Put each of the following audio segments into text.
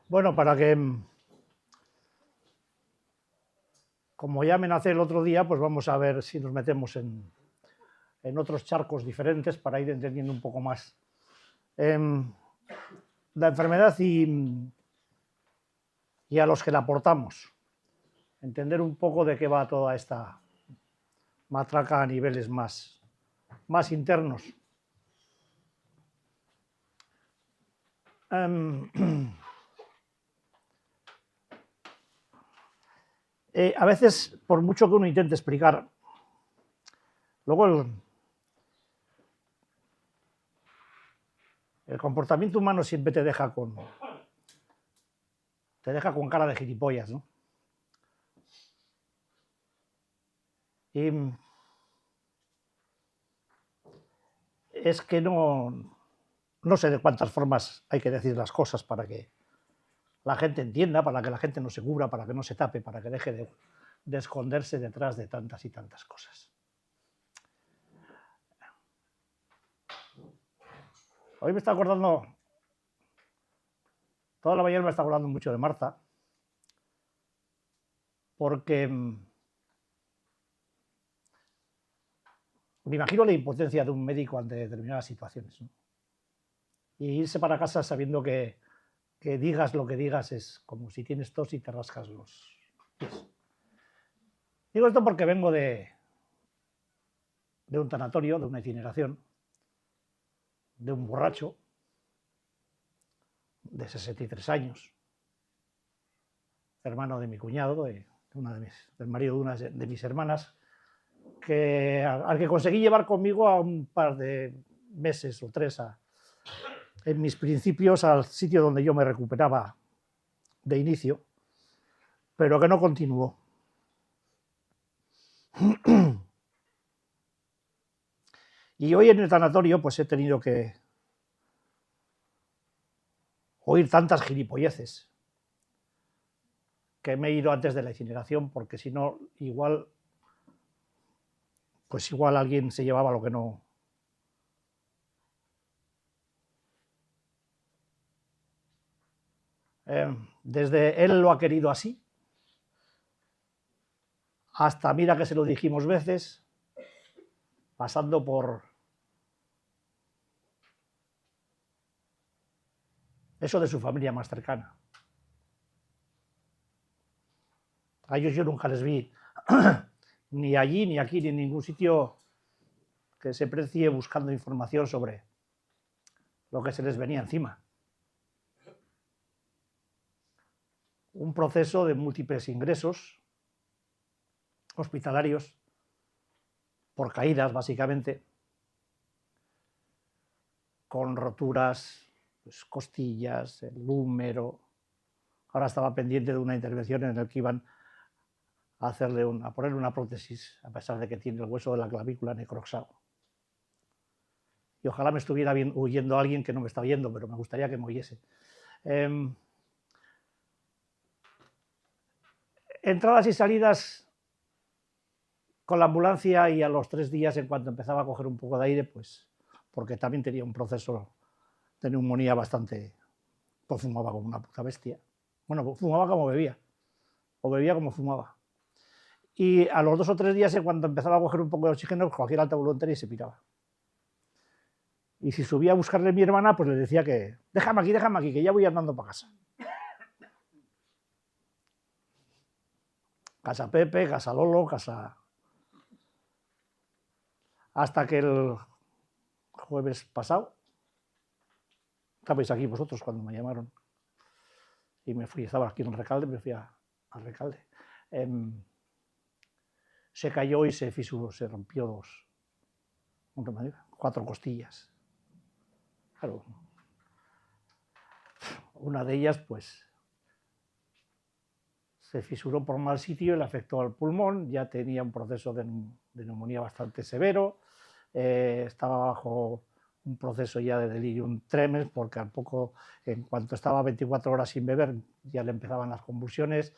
Bueno, para que, como ya amenacé el otro día, pues vamos a ver si nos metemos en otros charcos diferentes para ir entendiendo un poco más la enfermedad y a los que la portamos. Entender un poco de qué va toda esta matraca a niveles más internos. A veces, por mucho que uno intente explicar, luego el comportamiento humano siempre te deja con cara de gilipollas, ¿no? Y es que no sé de cuántas formas hay que decir las cosas para que la gente entienda, para que la gente no se cubra, para que no se tape, para que deje de esconderse detrás de tantas y tantas cosas. Hoy me está acordando, toda la mañana me está acordando mucho de Marta, porque me imagino la impotencia de un médico ante determinadas situaciones, ¿no? Y irse para casa sabiendo que digas lo que digas es como si tienes tos y te rascas los pies. Digo esto porque vengo de un tanatorio, de una incineración, de un borracho de 63 años, hermano de mi cuñado, del marido de una de mis hermanas, al que conseguí llevar conmigo a un par de meses o 3 en mis principios al sitio donde yo me recuperaba de inicio, pero que no continuó. Y hoy en el tanatorio pues he tenido que oír tantas gilipolleces que me he ido antes de la incineración, porque si no, igual alguien se llevaba lo que no. Desde él lo ha querido así, hasta mira que se lo dijimos veces, pasando por eso de su familia más cercana. A ellos yo nunca les vi, ni allí, ni aquí, ni en ningún sitio que se precie buscando información sobre lo que se les venía encima. Un proceso de múltiples ingresos hospitalarios por caídas, básicamente, con roturas, pues, costillas, el húmero. Ahora estaba pendiente de una intervención en la que iban a ponerle una prótesis, a pesar de que tiene el hueso de la clavícula necrosado. Y ojalá me estuviera oyendo alguien que no me está oyendo, pero me gustaría que me oyese. Entradas y salidas con la ambulancia, y a los 3 días, en cuanto empezaba a coger un poco de aire, pues porque también tenía un proceso de neumonía bastante, pues fumaba como una puta bestia. Bueno, fumaba como bebía, o bebía como fumaba. Y a los 2 o 3 días, en cuanto empezaba a coger un poco de oxígeno, cogía el alta voluntaria y se piraba. Y si subía a buscarle a mi hermana, pues le decía que déjame aquí, que ya voy andando para casa. Casa Pepe, casa Lolo, casa... Hasta que el jueves pasado, estabais aquí vosotros cuando me llamaron, y me fui, estaba aquí en el Recalde, me fui al Recalde. Se cayó y se fisuró, se rompió 4 costillas. Claro, una de ellas pues se fisuró por mal sitio y le afectó al pulmón, ya tenía un proceso de neumonía bastante severo, estaba bajo un proceso ya de delirium tremens, porque al poco, en cuanto estaba 24 horas sin beber, ya le empezaban las convulsiones,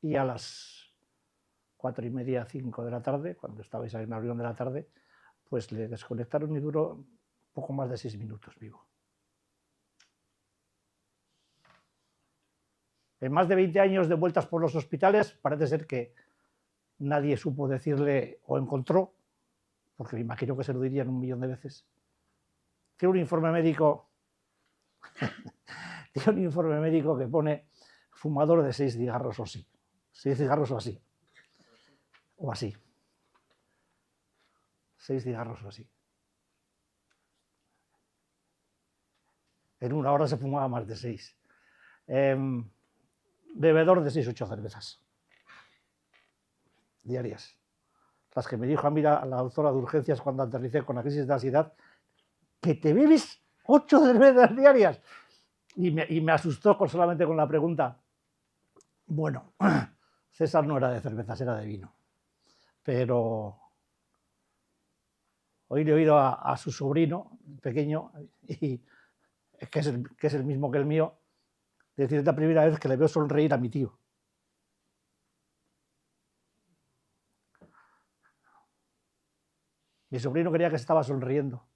y a las 4:30, 5 de la tarde, cuando estabais ahí en la reunión de la tarde, pues le desconectaron y duró poco más de 6 minutos vivo. En más de 20 años de vueltas por los hospitales, parece ser que nadie supo decirle o encontró, porque me imagino que se lo dirían 1.000.000 de veces. Tiene un informe médico, que pone fumador de 6 cigarros o así. 6 cigarros o así. O así. 6 cigarros o así. En una hora se fumaba más de 6. Bebedor de 6 o 8 cervezas diarias. Las que me dijo a mí la doctora de urgencias cuando aterricé con la crisis de ansiedad, que te bebes 8 cervezas diarias. Y me asustó solamente con la pregunta. Bueno, César no era de cervezas, era de vino. Pero hoy le he oído a su sobrino pequeño, que es el mismo que el mío, decir, es la primera vez que le veo sonreír a mi tío. Mi sobrino creía que estaba sonriendo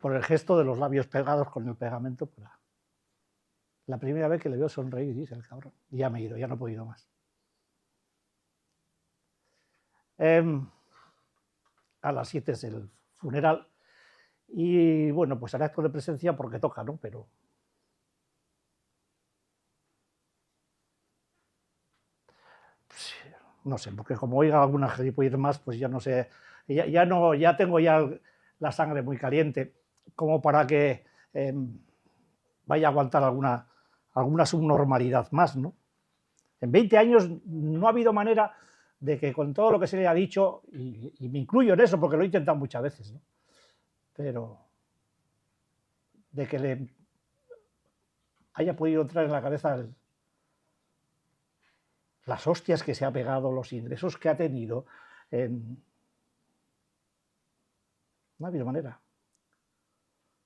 por el gesto de los labios pegados con el pegamento. La primera vez que le veo sonreír, dice el cabrón. Y ya me he ido, ya no he podido más. A las 7 es el funeral. Y bueno, pues hará acto de presencia porque toca, ¿no? Pero pues, no sé, porque como oiga alguna gilipollez más, pues ya no sé, ya tengo la sangre muy caliente como para que vaya a aguantar alguna subnormalidad más, ¿no? En 20 años no ha habido manera de que con todo lo que se le ha dicho, y me incluyo en eso porque lo he intentado muchas veces, ¿no? Pero de que le haya podido entrar en la cabeza las hostias que se ha pegado, los ingresos que ha tenido, no ha habido manera.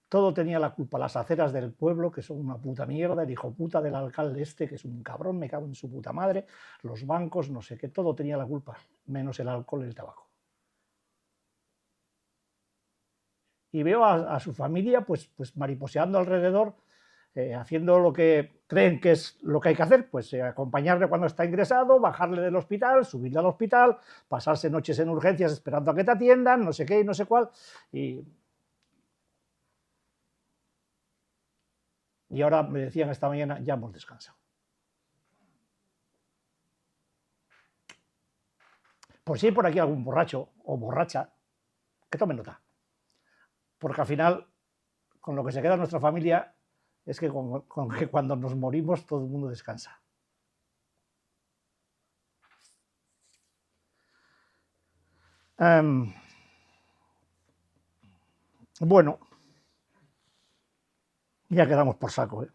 Todo tenía la culpa, las aceras del pueblo, que son una puta mierda, el hijo puta del alcalde este, que es un cabrón, me cago en su puta madre, los bancos, no sé qué, todo tenía la culpa, menos el alcohol y el tabaco. Y veo a su familia pues mariposeando alrededor, haciendo lo que creen que es lo que hay que hacer, pues acompañarle cuando está ingresado, bajarle del hospital, subirle al hospital, pasarse noches en urgencias esperando a que te atiendan, no sé qué y no sé cuál. Y ahora me decían esta mañana, ya hemos descansado. Por si hay por aquí algún borracho o borracha, que tome nota. Porque al final, con lo que se queda nuestra familia, es que con que cuando nos morimos todo el mundo descansa. Bueno, ya quedamos por saco, ¿eh?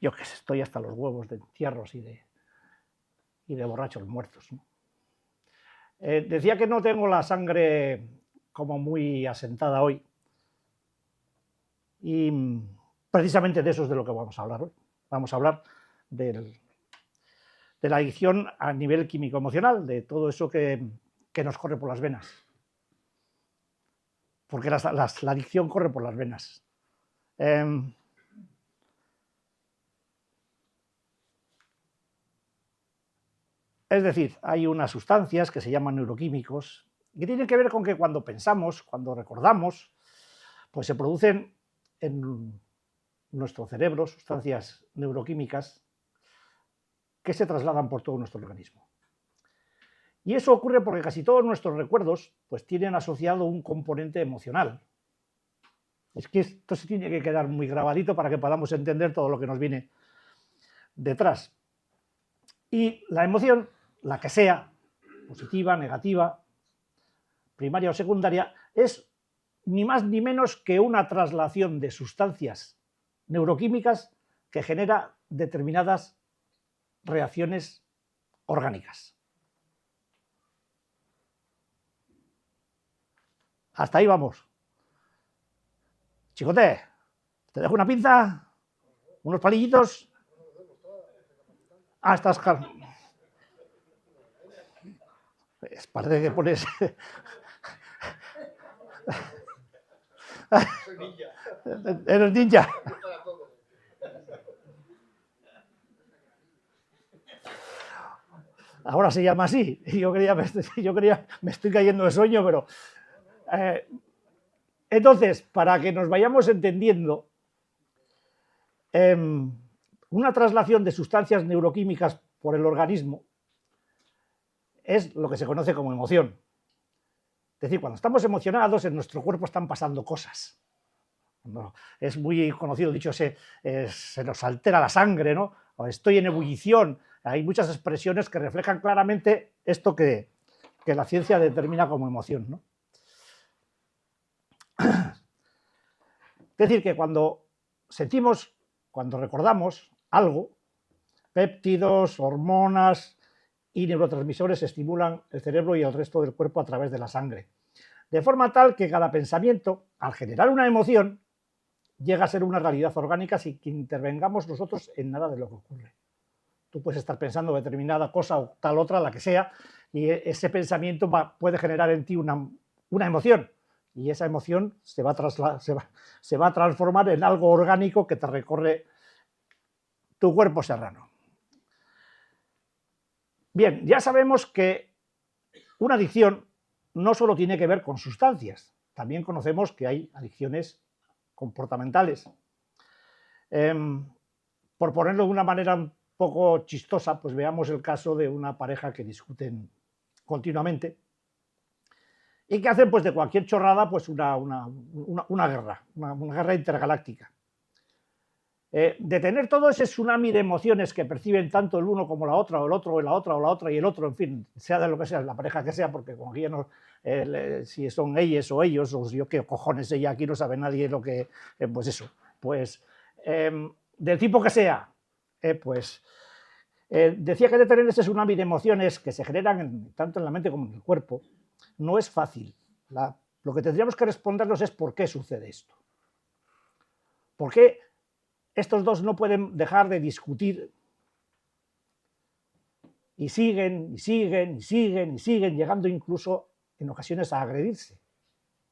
Yo que sé, estoy hasta los huevos de entierros y de borrachos muertos, ¿no? Decía que no tengo la sangre como muy asentada hoy. Y precisamente de eso es de lo que vamos a hablar hoy. Vamos a hablar de la adicción a nivel químico-emocional, de todo eso que nos corre por las venas. Porque la adicción corre por las venas. Es decir, hay unas sustancias que se llaman neuroquímicos que tienen que ver con que cuando pensamos, cuando recordamos, pues se producen en nuestro cerebro sustancias neuroquímicas que se trasladan por todo nuestro organismo. Y eso ocurre porque casi todos nuestros recuerdos pues tienen asociado un componente emocional. Es que esto se tiene que quedar muy grabadito para que podamos entender todo lo que nos viene detrás. Y la emoción, la que sea, positiva, negativa, primaria o secundaria, es ni más ni menos que una traslación de sustancias neuroquímicas que genera determinadas reacciones orgánicas. Hasta ahí vamos. Chicote, ¿te dejo una pinza? ¿Unos palillitos? Ah, estás... Parece que pones... Soy ninja. ¿Eres ninja? Para poco. Ahora se llama así. Yo creía, me estoy cayendo de sueño, pero... entonces, para que nos vayamos entendiendo, una traslación de sustancias neuroquímicas por el organismo es lo que se conoce como emoción. Es decir, cuando estamos emocionados, en nuestro cuerpo están pasando cosas. No, es muy conocido, dicho, se nos altera la sangre, ¿no? O estoy en ebullición. Hay muchas expresiones que reflejan claramente esto que la ciencia determina como emoción, ¿no? Es decir, que cuando sentimos, cuando recordamos algo, péptidos, hormonas y neurotransmisores estimulan el cerebro y el resto del cuerpo a través de la sangre. De forma tal que cada pensamiento, al generar una emoción, llega a ser una realidad orgánica sin que intervengamos nosotros en nada de lo que ocurre. Tú puedes estar pensando determinada cosa o tal otra, la que sea, y ese pensamiento puede generar en ti una emoción, y esa emoción se va a transformar en algo orgánico que te recorre tu cuerpo serrano. Bien, ya sabemos que una adicción no solo tiene que ver con sustancias, también conocemos que hay adicciones comportamentales. Por ponerlo de una manera un poco chistosa, pues veamos el caso de una pareja que discuten continuamente y que hacen pues de cualquier chorrada pues una guerra intergaláctica. Detener todo ese tsunami de emociones que perciben tanto el uno como la otra, o el otro, o la otra, o la otra, y el otro, en fin, sea de lo que sea, la pareja que sea, porque como aquí ya no, si son ellas o ellos, o yo qué cojones ella, aquí no sabe nadie lo que, pues eso, pues del tipo que sea, decía que detener ese tsunami de emociones que se generan tanto en la mente como en el cuerpo, no es fácil. Lo que tendríamos que respondernos es por qué sucede esto. ¿Por qué estos dos no pueden dejar de discutir y siguen, y siguen, y siguen, y siguen, llegando incluso en ocasiones a agredirse?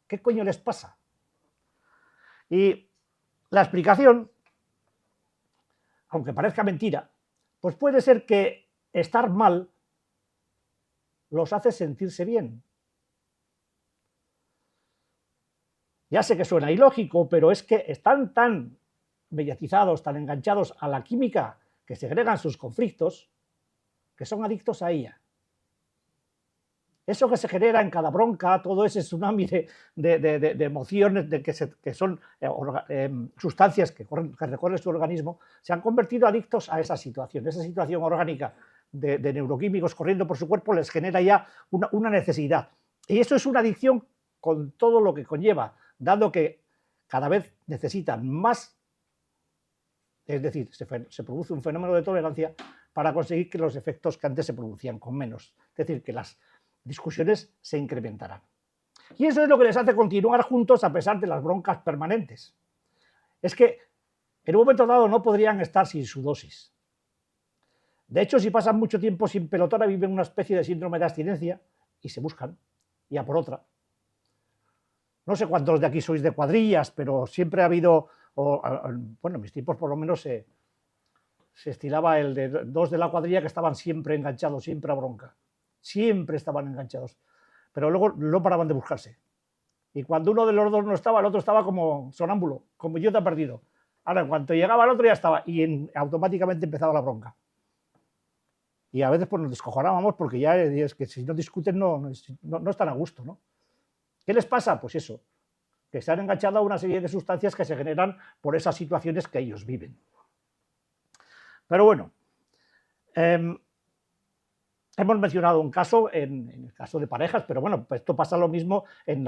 ¿Qué coño les pasa? Y la explicación, aunque parezca mentira, pues puede ser que estar mal los hace sentirse bien. Ya sé que suena ilógico, pero es que están tan mediatizados, tan enganchados a la química que segregan sus conflictos, que son adictos a ella. Eso que se genera en cada bronca, todo ese tsunami de emociones que son sustancias que recorren su organismo, se han convertido adictos a esa situación orgánica de neuroquímicos corriendo por su cuerpo les genera ya una necesidad. Y eso es una adicción con todo lo que conlleva, dado que cada vez necesitan más. Es decir, se produce un fenómeno de tolerancia para conseguir que los efectos que antes se producían con menos. Es decir, que las discusiones se incrementarán. Y eso es lo que les hace continuar juntos a pesar de las broncas permanentes. Es que en un momento dado no podrían estar sin su dosis. De hecho, si pasan mucho tiempo sin pelotona, viven una especie de síndrome de abstinencia y se buscan, y a por otra. No sé cuántos de aquí sois de cuadrillas, pero siempre ha habido, bueno, en mis tiempos por lo menos se estilaba el de dos de la cuadrilla que estaban siempre enganchados, siempre a bronca. Siempre estaban enganchados. Pero luego no paraban de buscarse. Y cuando uno de los dos no estaba, el otro estaba como sonámbulo, como yo te he perdido. Ahora, en cuanto llegaba el otro ya estaba y automáticamente empezaba la bronca. Y a veces pues nos descojonábamos porque ya es que si no discuten no están a gusto, ¿no? ¿Qué les pasa? Pues eso, que se han enganchado a una serie de sustancias que se generan por esas situaciones que ellos viven. Pero bueno, hemos mencionado un caso en el caso de parejas, pero bueno, pues esto pasa lo mismo en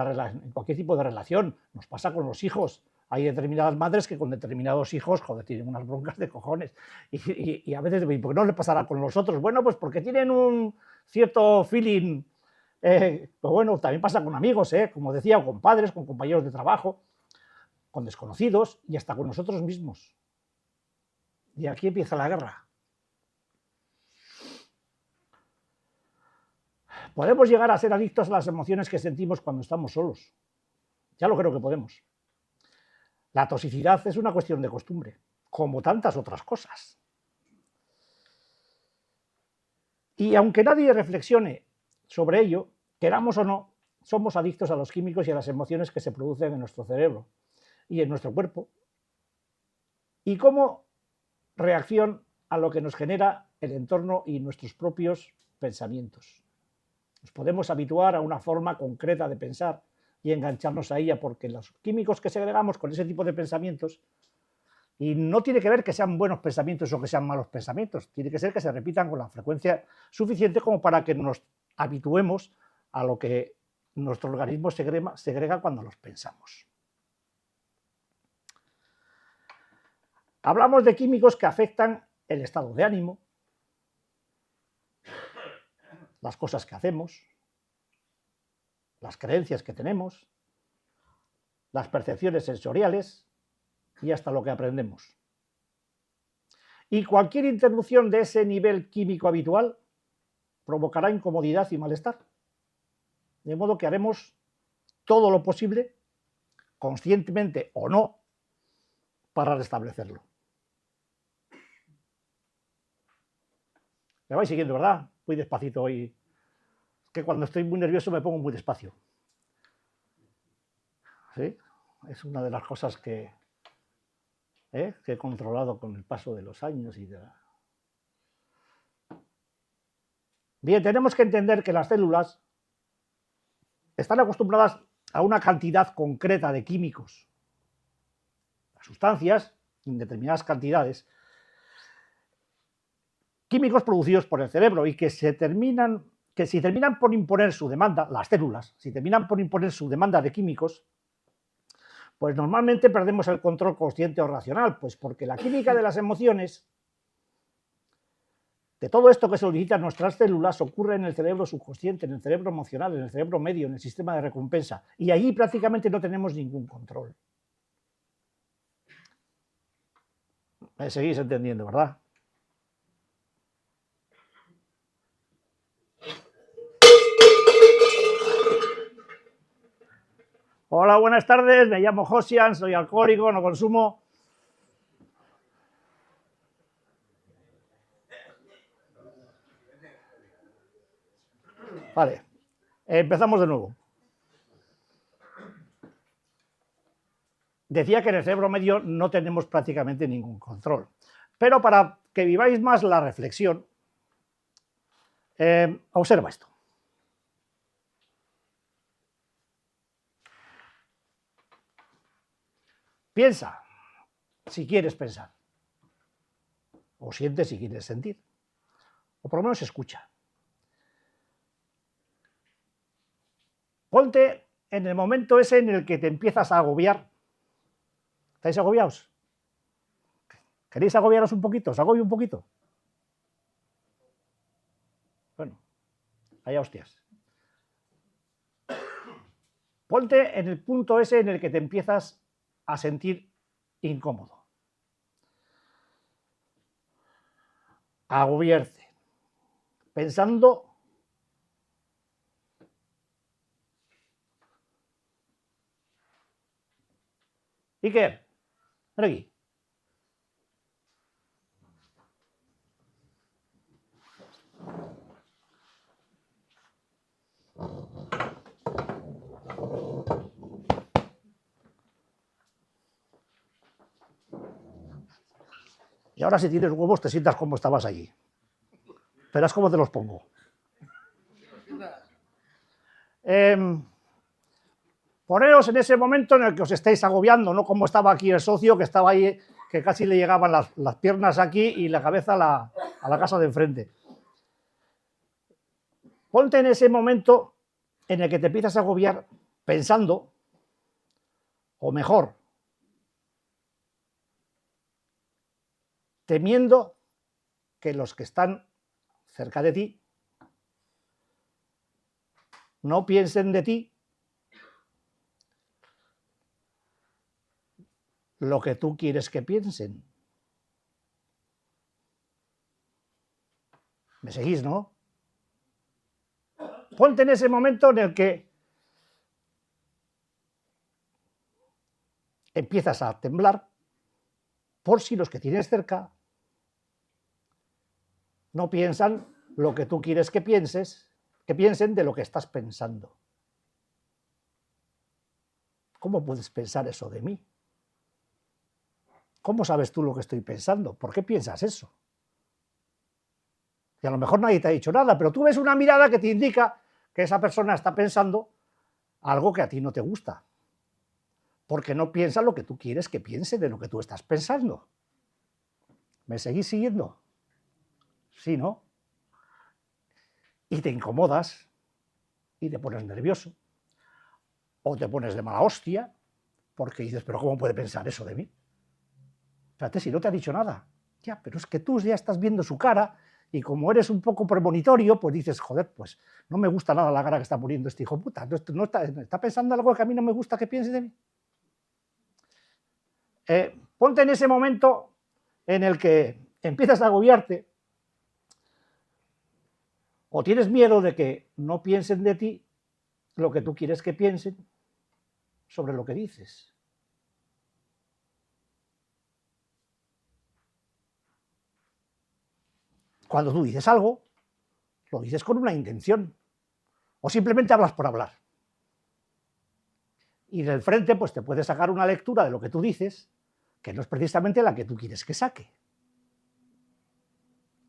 cualquier tipo de relación. Nos pasa con los hijos. Hay determinadas madres que con determinados hijos, joder, tienen unas broncas de cojones. Y a veces, ¿por qué no le pasará con los otros? Bueno, pues porque tienen un cierto feeling. Pues bueno, también pasa con amigos, como decía, con padres, con compañeros de trabajo, con desconocidos y hasta con nosotros mismos. Y aquí empieza la guerra. Podemos llegar a ser adictos a las emociones que sentimos cuando estamos solos. Ya lo creo que podemos. La toxicidad es una cuestión de costumbre, como tantas otras cosas. Y aunque nadie reflexione sobre ello, queramos o no, somos adictos a los químicos y a las emociones que se producen en nuestro cerebro y en nuestro cuerpo, y como reacción a lo que nos genera el entorno y nuestros propios pensamientos. Nos podemos habituar a una forma concreta de pensar y engancharnos a ella, porque los químicos que segregamos con ese tipo de pensamientos, y no tiene que ver que sean buenos pensamientos o que sean malos pensamientos, tiene que ser que se repitan con la frecuencia suficiente como para que nos habituemos a lo que nuestro organismo segrega cuando los pensamos. Hablamos de químicos que afectan el estado de ánimo, las cosas que hacemos, las creencias que tenemos, las percepciones sensoriales y hasta lo que aprendemos. Y cualquier interrupción de ese nivel químico habitual provocará incomodidad y malestar. De modo que haremos todo lo posible, conscientemente o no, para restablecerlo. Me vais siguiendo, ¿verdad? Muy despacito hoy. Es que cuando estoy muy nervioso me pongo muy despacio. ¿Sí? Es una de las cosas que he controlado con el paso de los años y de la... Bien, tenemos que entender que las células están acostumbradas a una cantidad concreta de químicos, sustancias en determinadas cantidades, químicos producidos por el cerebro, y que si terminan por imponer su demanda, las células, si terminan por imponer su demanda de químicos, pues normalmente perdemos el control consciente o racional, pues porque la química de las emociones, de todo esto que solicitan nuestras células, ocurre en el cerebro subconsciente, en el cerebro emocional, en el cerebro medio, en el sistema de recompensa, y allí prácticamente no tenemos ningún control. Me seguís entendiendo, ¿verdad? Hola, buenas tardes, me llamo Josian, soy alcohólico, no consumo. Vale, empezamos de nuevo. Decía que en el cerebro medio no tenemos prácticamente ningún control. Pero para que viváis más la reflexión, observa esto. Piensa si quieres pensar. O siente si quieres sentir. O por lo menos escucha. Ponte en el momento ese en el que te empiezas a agobiar. ¿Estáis agobiados? ¿Queréis agobiaros un poquito? ¿Os agobio un poquito? Bueno, allá hostias. Ponte en el punto ese en el que te empiezas a sentir incómodo. A agobiarte. Pensando Iker, ven aquí. Y ahora si tienes huevos te sientas como estabas allí. Verás cómo te los pongo. Poneos en ese momento en el que os estáis agobiando, no como estaba aquí el socio, que estaba ahí, que casi le llegaban las piernas aquí y la cabeza a la casa de enfrente. Ponte en ese momento en el que te empiezas a agobiar pensando, o mejor, temiendo que los que están cerca de ti no piensen de ti lo que tú quieres que piensen. ¿Me seguís, no? Ponte en ese momento en el que empiezas a temblar por si los que tienes cerca no piensan lo que tú quieres que piensen de lo que estás pensando. ¿Cómo puedes pensar eso de mí? ¿Cómo sabes tú lo que estoy pensando? ¿Por qué piensas eso? Y a lo mejor nadie te ha dicho nada, pero tú ves una mirada que te indica que esa persona está pensando algo que a ti no te gusta, porque no piensa lo que tú quieres que piense de lo que tú estás pensando. ¿Me seguís siguiendo? Sí, ¿no? Y te incomodas y te pones nervioso o te pones de mala hostia porque dices, pero ¿cómo puede pensar eso de mí? Fíjate, si no te ha dicho nada. Ya, pero es que tú ya estás viendo su cara y como eres un poco premonitorio, pues dices, joder, pues no me gusta nada la cara que está poniendo este hijo puta. No está pensando algo que a mí no me gusta que piense de mí. Ponte en ese momento en el que empiezas a agobiarte o tienes miedo de que no piensen de ti lo que tú quieres que piensen sobre lo que dices. Cuando tú dices algo, lo dices con una intención o simplemente hablas por hablar. Y del frente pues te puede sacar una lectura de lo que tú dices que no es precisamente la que tú quieres que saque.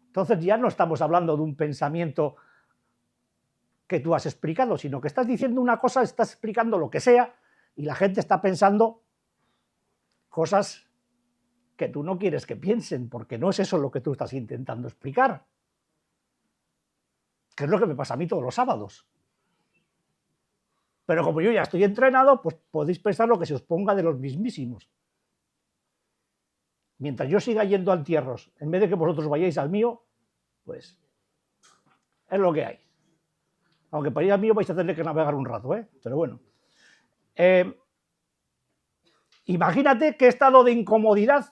Entonces ya no estamos hablando de un pensamiento que tú has explicado, sino que estás diciendo una cosa, estás explicando lo que sea y la gente está pensando cosas que tú no quieres que piensen, porque no es eso lo que tú estás intentando explicar. Que es lo que me pasa a mí todos los sábados. Pero como yo ya estoy entrenado, pues podéis pensar lo que se os ponga de los mismísimos. Mientras yo siga yendo a entierros, en vez de que vosotros vayáis al mío, pues es lo que hay. Aunque para ir al mío vais a tener que navegar un rato, pero bueno. Imagínate qué estado de incomodidad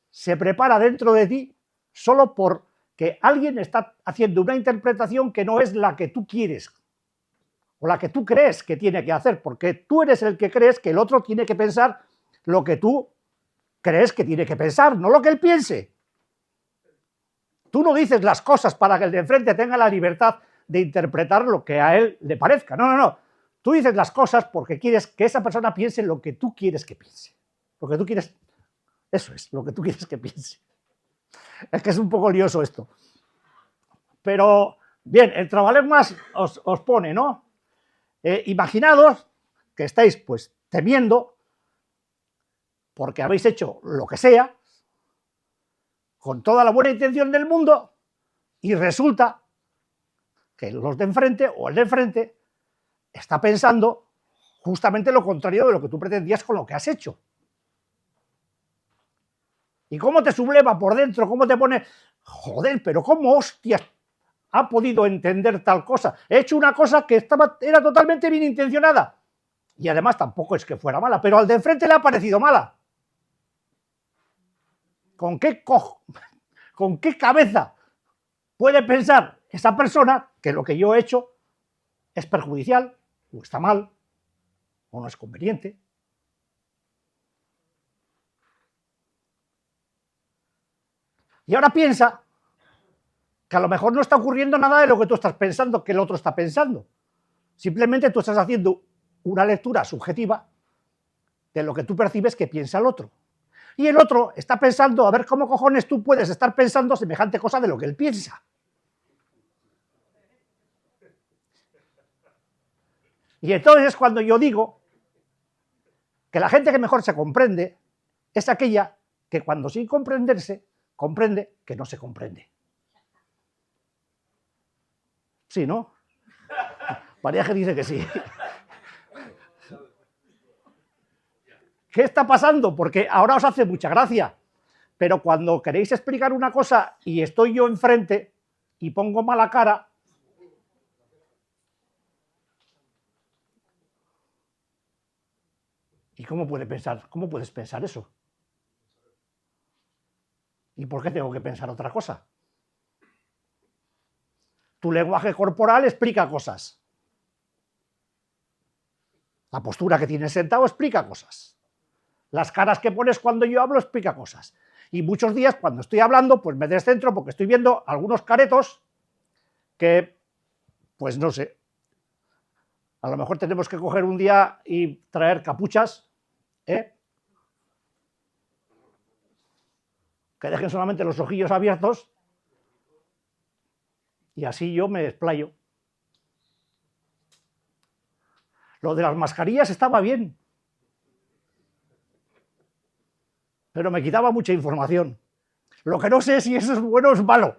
se prepara dentro de ti solo porque alguien está haciendo una interpretación que no es la que tú quieres o la que tú crees que tiene que hacer, porque tú eres el que crees que el otro tiene que pensar lo que tú crees que tiene que pensar, no lo que él piense. Tú no dices las cosas para que el de enfrente tenga la libertad de interpretar lo que a él le parezca. No, no, no. Tú dices las cosas porque quieres que esa persona piense lo que tú quieres que piense. Lo que tú quieres, eso es, lo que tú quieres que piense. Es que es un poco lioso esto. Pero, bien, el Trabalenguas os pone, ¿no? Imaginados que estáis, pues, temiendo porque habéis hecho lo que sea, con toda la buena intención del mundo, y resulta que los de enfrente o el de enfrente está pensando justamente lo contrario de lo que tú pretendías con lo que has hecho. ¿Y cómo te subleva por dentro? ¿Cómo te pone? Joder, pero ¿cómo hostias ha podido entender tal cosa? He hecho una cosa que era totalmente bien intencionada. Y además tampoco es que fuera mala, pero al de enfrente le ha parecido mala. ¿Con qué cabeza puede pensar esa persona que lo que yo he hecho es perjudicial, o está mal, o no es conveniente? Y ahora piensa que a lo mejor no está ocurriendo nada de lo que tú estás pensando, que el otro está pensando. Simplemente tú estás haciendo una lectura subjetiva de lo que tú percibes que piensa el otro. Y el otro está pensando, a ver cómo cojones tú puedes estar pensando semejante cosa de lo que él piensa. Y entonces es cuando yo digo que la gente que mejor se comprende es aquella que cuando sin comprenderse, comprende que no se comprende. Sí, ¿no? María que dice que sí. ¿Qué está pasando? Porque ahora os hace mucha gracia, pero cuando queréis explicar una cosa y estoy yo enfrente y pongo mala cara, ¿y cómo puedes pensar eso? ¿Y por qué tengo que pensar otra cosa? Tu lenguaje corporal explica cosas. La postura que tienes sentado explica cosas. Las caras que pones cuando yo hablo explica cosas. Y muchos días cuando estoy hablando, pues me descentro porque estoy viendo algunos caretos que, pues no sé, a lo mejor tenemos que coger un día y traer capuchas, que dejen solamente los ojillos abiertos y así yo me explayo. Lo de las mascarillas estaba bien, pero me quitaba mucha información. Lo que no sé es si eso es bueno o es malo,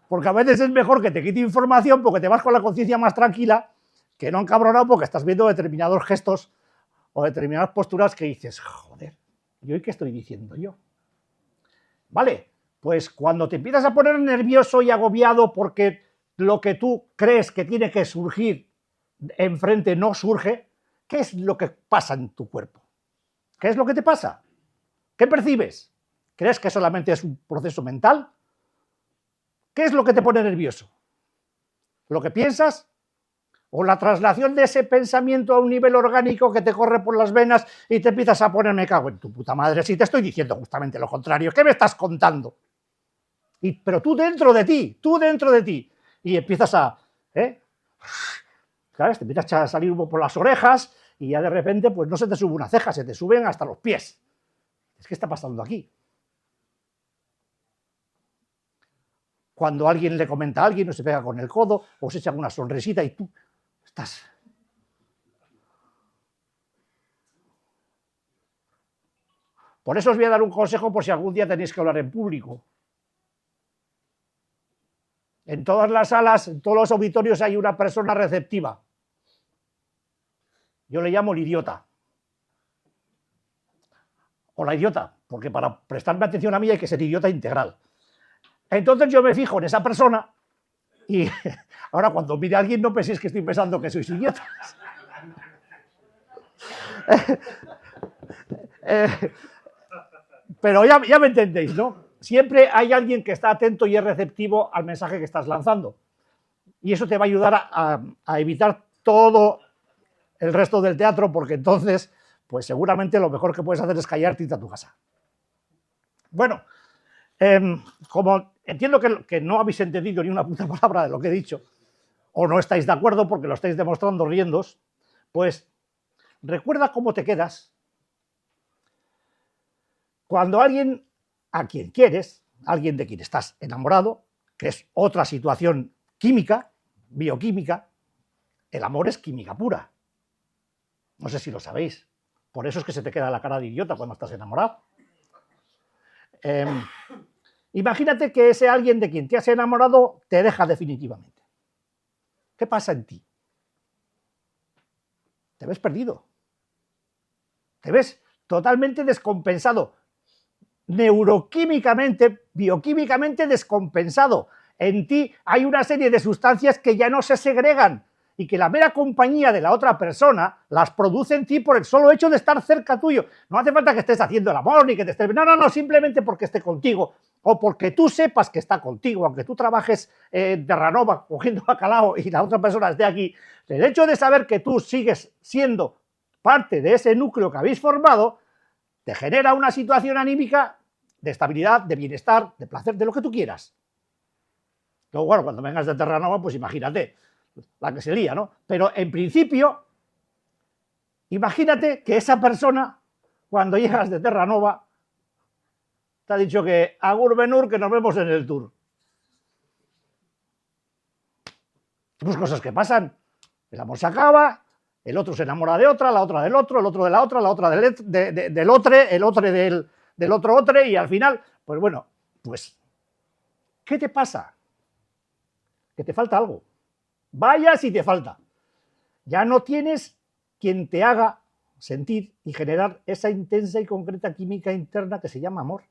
porque a veces es mejor que te quite información porque te vas con la conciencia más tranquila que no encabronado porque estás viendo determinados gestos o determinadas posturas que dices, joder, ¿y hoy qué estoy diciendo yo? Vale, pues cuando te empiezas a poner nervioso y agobiado porque lo que tú crees que tiene que surgir enfrente no surge, ¿qué es lo que pasa en tu cuerpo? ¿Qué es lo que te pasa? ¿Qué percibes? ¿Crees que solamente es un proceso mental? ¿Qué es lo que te pone nervioso? ¿Lo que piensas? ¿O la traslación de ese pensamiento a un nivel orgánico que te corre por las venas y te empiezas a poner, me cago en tu puta madre, si te estoy diciendo justamente lo contrario, ¿qué me estás contando? Pero tú dentro de ti, y empiezas a... ¿sabes? Te empiezas a salir humo por las orejas y ya de repente pues no se te sube una ceja, se te suben hasta los pies. ¿Qué está pasando aquí? Cuando alguien le comenta a alguien o se pega con el codo o se echa una sonrisita y tú estás... Por eso os voy a dar un consejo por si algún día tenéis que hablar en público. En todas las salas, en todos los auditorios hay una persona receptiva. Yo le llamo el idiota. O la idiota, porque para prestarme atención a mí hay que ser idiota integral. Entonces yo me fijo en esa persona y ahora cuando mire a alguien no penséis que estoy pensando que sois idiotas. Pero ya me entendéis, ¿no? Siempre hay alguien que está atento y es receptivo al mensaje que estás lanzando. Y eso te va a ayudar a evitar todo el resto del teatro, porque entonces, pues seguramente lo mejor que puedes hacer es callarte y irte a tu casa. Bueno, como entiendo que no habéis entendido ni una puta palabra de lo que he dicho, o no estáis de acuerdo porque lo estáis demostrando riéndos, pues recuerda cómo te quedas cuando alguien a quien quieres, alguien de quien estás enamorado, que es otra situación química, bioquímica, el amor es química pura. No sé si lo sabéis. Por eso es que se te queda la cara de idiota cuando estás enamorado. Imagínate que ese alguien de quien te has enamorado te deja definitivamente. ¿Qué pasa en ti? Te ves perdido. Te ves totalmente descompensado. Neuroquímicamente, bioquímicamente descompensado. En ti hay una serie de sustancias que ya no se segregan y que la mera compañía de la otra persona las produce en ti por el solo hecho de estar cerca tuyo. No hace falta que estés haciendo el amor ni que te estés... No, simplemente porque esté contigo o porque tú sepas que está contigo, aunque tú trabajes en Terranova cogiendo bacalao y la otra persona esté aquí. El hecho de saber que tú sigues siendo parte de ese núcleo que habéis formado te genera una situación anímica de estabilidad, de bienestar, de placer, de lo que tú quieras. Luego, bueno, cuando vengas de Terranova, pues imagínate la que se lía, ¿no? Pero en principio, imagínate que esa persona, cuando llegas de Terranova, te ha dicho que agur benur, que nos vemos en el tour. Pues cosas que pasan. El amor se acaba, el otro se enamora de otra, la otra del otro, el otro de la otra del otro, el otro del otro, y al final, pues bueno, pues, ¿qué te pasa? Que te falta algo. Vaya si te falta. Ya no tienes quien te haga sentir y generar esa intensa y concreta química interna que se llama amor.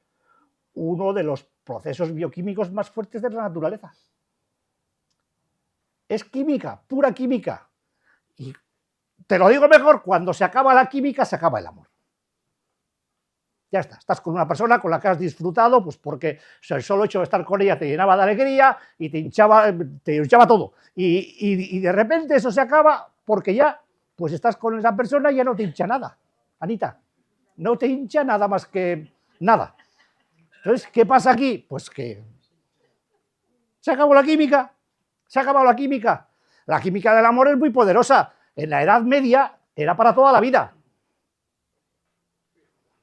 Uno de los procesos bioquímicos más fuertes de la naturaleza. Es química, pura química. Y te lo digo mejor, cuando se acaba la química, se acaba el amor. Ya está, estás con una persona con la que has disfrutado, pues porque el solo hecho de estar con ella te llenaba de alegría y te hinchaba todo. Y de repente eso se acaba porque ya pues estás con esa persona y ya no te hincha nada, Anita. No te hincha nada más que nada. Entonces, ¿qué pasa aquí? Pues que se acabó la química, se ha acabado la química. La química del amor es muy poderosa. En la Edad Media era para toda la vida.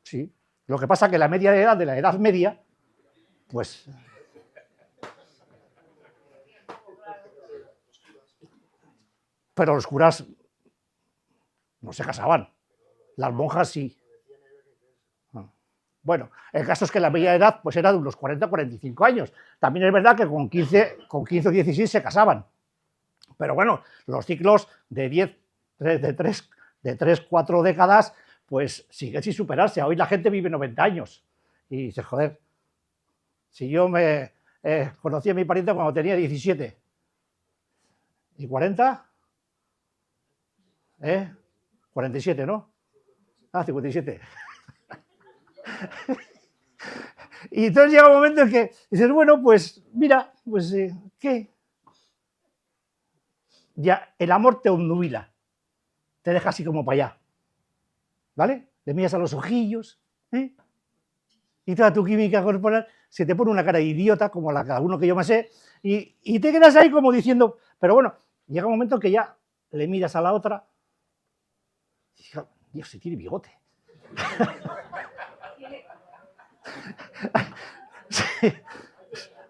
Sí. Lo que pasa es que la media de edad de la Edad Media, pues... Pero los curas no se casaban. Las monjas sí. Bueno, el caso es que la media de edad pues era de unos 40 o 45 años. También es verdad que con 15 o 16 se casaban. Pero bueno, los ciclos de 10, de 3, 4 décadas, pues siguen sin superarse. Hoy la gente vive 90 años. Y dices, joder, si yo conocí a mi pariente cuando tenía 17 y 40, 47, ¿no? 57. Y entonces llega un momento en que dices, bueno, pues mira, pues ¿qué? Ya el amor te obnubila, te deja así como para allá, ¿vale? Le miras a los ojillos, y toda tu química corporal se te pone una cara de idiota, como la cada uno que yo me sé, y te quedas ahí como diciendo, pero bueno, llega un momento que ya le miras a la otra, y dices, Dios, se tiene bigote.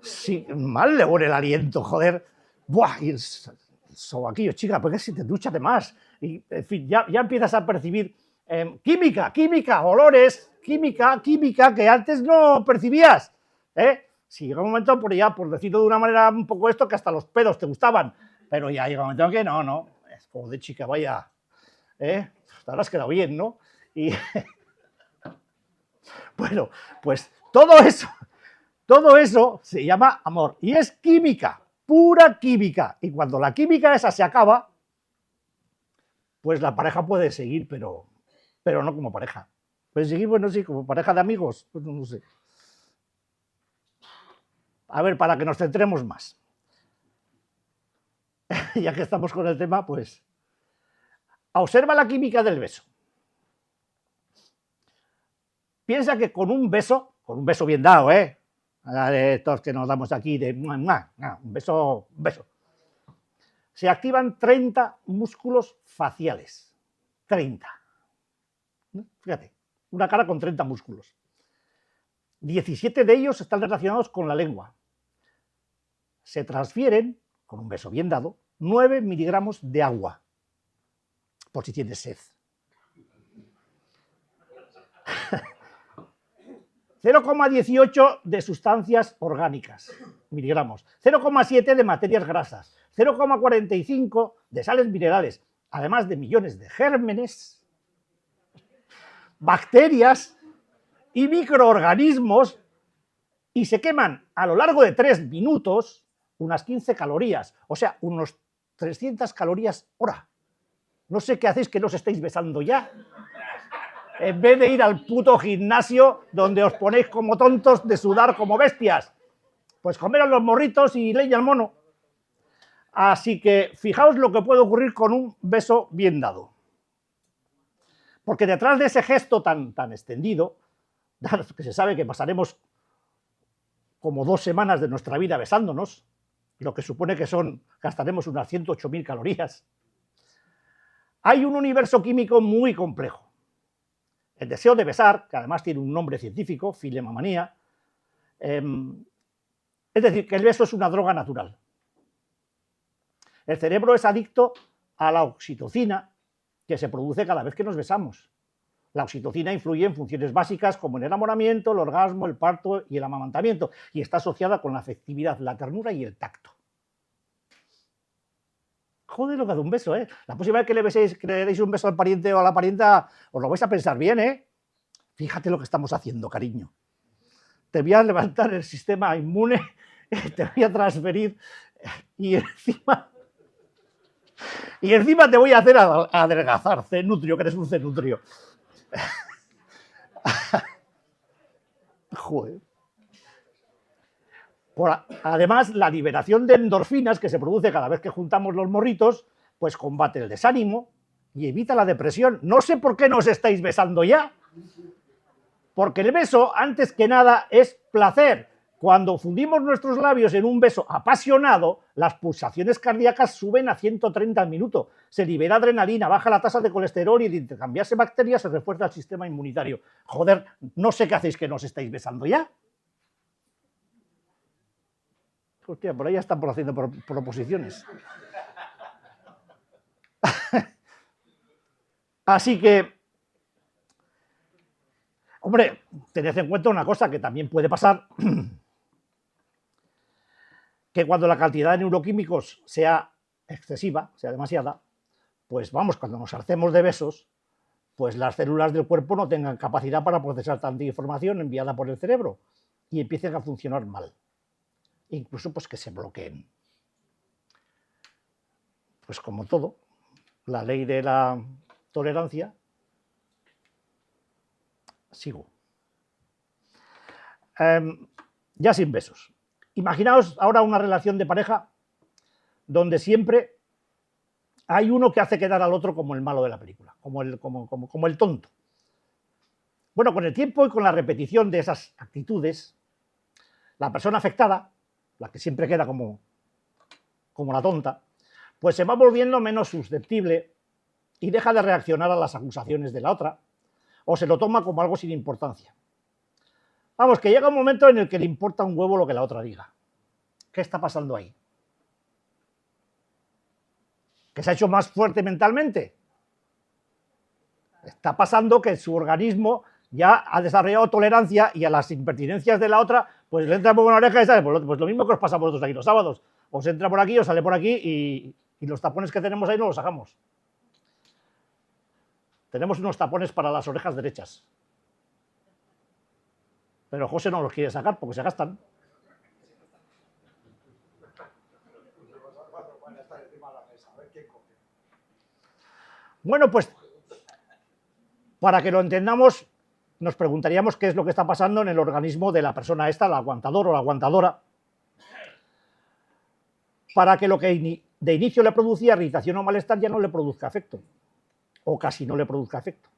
Sí, mal le huele el aliento, joder. Buah, y el sobaquillo, chica, ¿por qué si te duchas de más? Y, en fin, ya empiezas a percibir química, olores, química, que antes no percibías. Si llega un momento, por decirlo de una manera un poco esto, que hasta los pedos te gustaban, pero ya llega un momento en que no, es como de chica, vaya, te habrás quedado bien, ¿no? Y bueno, pues todo eso se llama amor y es química, pura química. Y cuando la química esa se acaba, pues la pareja puede seguir, pero no como pareja. Puede seguir, bueno, sí, como pareja de amigos, pues no sé. A ver, para que nos centremos más. Ya que estamos con el tema, pues observa la química del beso. Piensa que con un beso bien dado, de estos que nos damos aquí, de un beso, se activan 30 músculos faciales. 30. Fíjate, una cara con 30 músculos. 17 de ellos están relacionados con la lengua. Se transfieren, con un beso bien dado, 9 miligramos de agua, por si tienes sed. 0,18 de sustancias orgánicas, miligramos, 0,7 de materias grasas, 0,45 de sales minerales, además de millones de gérmenes, bacterias y microorganismos, y se queman a lo largo de 3 minutos unas 15 calorías, o sea, unos 300 calorías hora. No sé qué hacéis que no os estéis besando ya. En vez de ir al puto gimnasio donde os ponéis como tontos de sudar como bestias. Pues comeros los morritos y leña al mono. Así que fijaos lo que puede ocurrir con un beso bien dado. Porque detrás de ese gesto tan extendido, que se sabe que pasaremos como 2 semanas de nuestra vida besándonos, lo que supone que gastaremos unas 108.000 calorías, hay un universo químico muy complejo. El deseo de besar, que además tiene un nombre científico, filemamanía, es decir, que el beso es una droga natural. El cerebro es adicto a la oxitocina que se produce cada vez que nos besamos. La oxitocina influye en funciones básicas como el enamoramiento, el orgasmo, el parto y el amamantamiento, y está asociada con la afectividad, la ternura y el tacto. Joder, lo que hace un beso, ¿eh? La próxima vez que le deis un beso al pariente o a la parienta, os lo vais a pensar bien, ¿eh? Fíjate lo que estamos haciendo, cariño. Te voy a levantar el sistema inmune, te voy a transferir y encima te voy a hacer adelgazar, cenutrio, que eres un cenutrio. Joder. Además, la liberación de endorfinas que se produce cada vez que juntamos los morritos, pues combate el desánimo, y evita la depresión. No sé por qué no os estáis besando ya. Porque el beso, antes que nada, es placer. Cuando fundimos nuestros labios en un beso apasionado, las pulsaciones cardíacas suben a 130 al minuto. Se libera adrenalina, baja la tasa de colesterol y de intercambiarse bacterias se refuerza el sistema inmunitario. Joder, no sé qué hacéis que no os estáis besando ya. Hostia, por ahí ya están haciendo proposiciones. Así que, hombre, tened en cuenta una cosa que también puede pasar, que cuando la cantidad de neuroquímicos sea excesiva, sea demasiada, pues vamos, cuando nos hacemos de besos, pues las células del cuerpo no tengan capacidad para procesar tanta información enviada por el cerebro y empiecen a funcionar mal. Incluso pues que se bloqueen. Pues como todo, la ley de la tolerancia, sigo. Ya sin besos. Imaginaos ahora una relación de pareja donde siempre hay uno que hace quedar al otro como el malo de la película, como el tonto. Bueno, con el tiempo y con la repetición de esas actitudes, la persona afectada, la que siempre queda como la tonta, pues se va volviendo menos susceptible y deja de reaccionar a las acusaciones de la otra, o se lo toma como algo sin importancia. Vamos, que llega un momento en el que le importa un huevo lo que la otra diga. ¿Qué está pasando ahí? ¿Que se ha hecho más fuerte mentalmente? Está pasando que su organismo ya ha desarrollado tolerancia y a las impertinencias de la otra, pues le entra por una oreja y sale por el otro. Pues lo mismo que os pasa a vosotros aquí los sábados. Os entra por aquí, os sale por aquí y los tapones que tenemos ahí no los sacamos. Tenemos unos tapones para las orejas derechas. Pero José no los quiere sacar porque se gastan. Bueno, pues para que lo entendamos, nos preguntaríamos qué es lo que está pasando en el organismo de la persona esta, la aguantador o la aguantadora, para que lo que de inicio le producía irritación o malestar ya no le produzca efecto, o casi no le produzca efecto.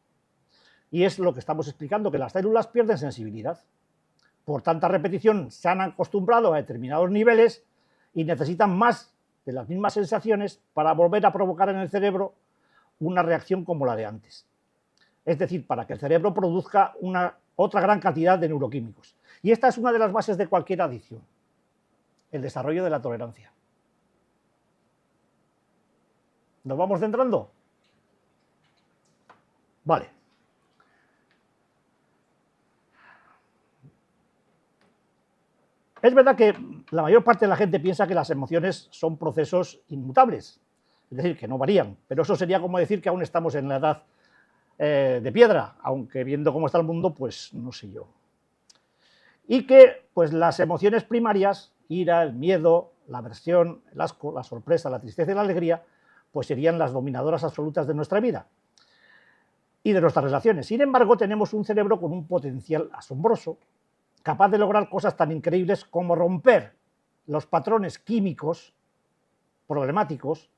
Y es lo que estamos explicando, que las células pierden sensibilidad. Por tanta repetición se han acostumbrado a determinados niveles y necesitan más de las mismas sensaciones para volver a provocar en el cerebro una reacción como la de antes. Es decir, para que el cerebro produzca otra gran cantidad de neuroquímicos. Y esta es una de las bases de cualquier adicción, el desarrollo de la tolerancia. ¿Nos vamos centrando? Vale. Es verdad que la mayor parte de la gente piensa que las emociones son procesos inmutables, es decir, que no varían, pero eso sería como decir que aún estamos en la edad de piedra, aunque viendo cómo está el mundo, pues no sé yo. Y que pues las emociones primarias, ira, el miedo, la aversión, el asco, la sorpresa, la tristeza y la alegría, pues serían las dominadoras absolutas de nuestra vida y de nuestras relaciones. Sin embargo, tenemos un cerebro con un potencial asombroso, capaz de lograr cosas tan increíbles como romper los patrones químicos problemáticos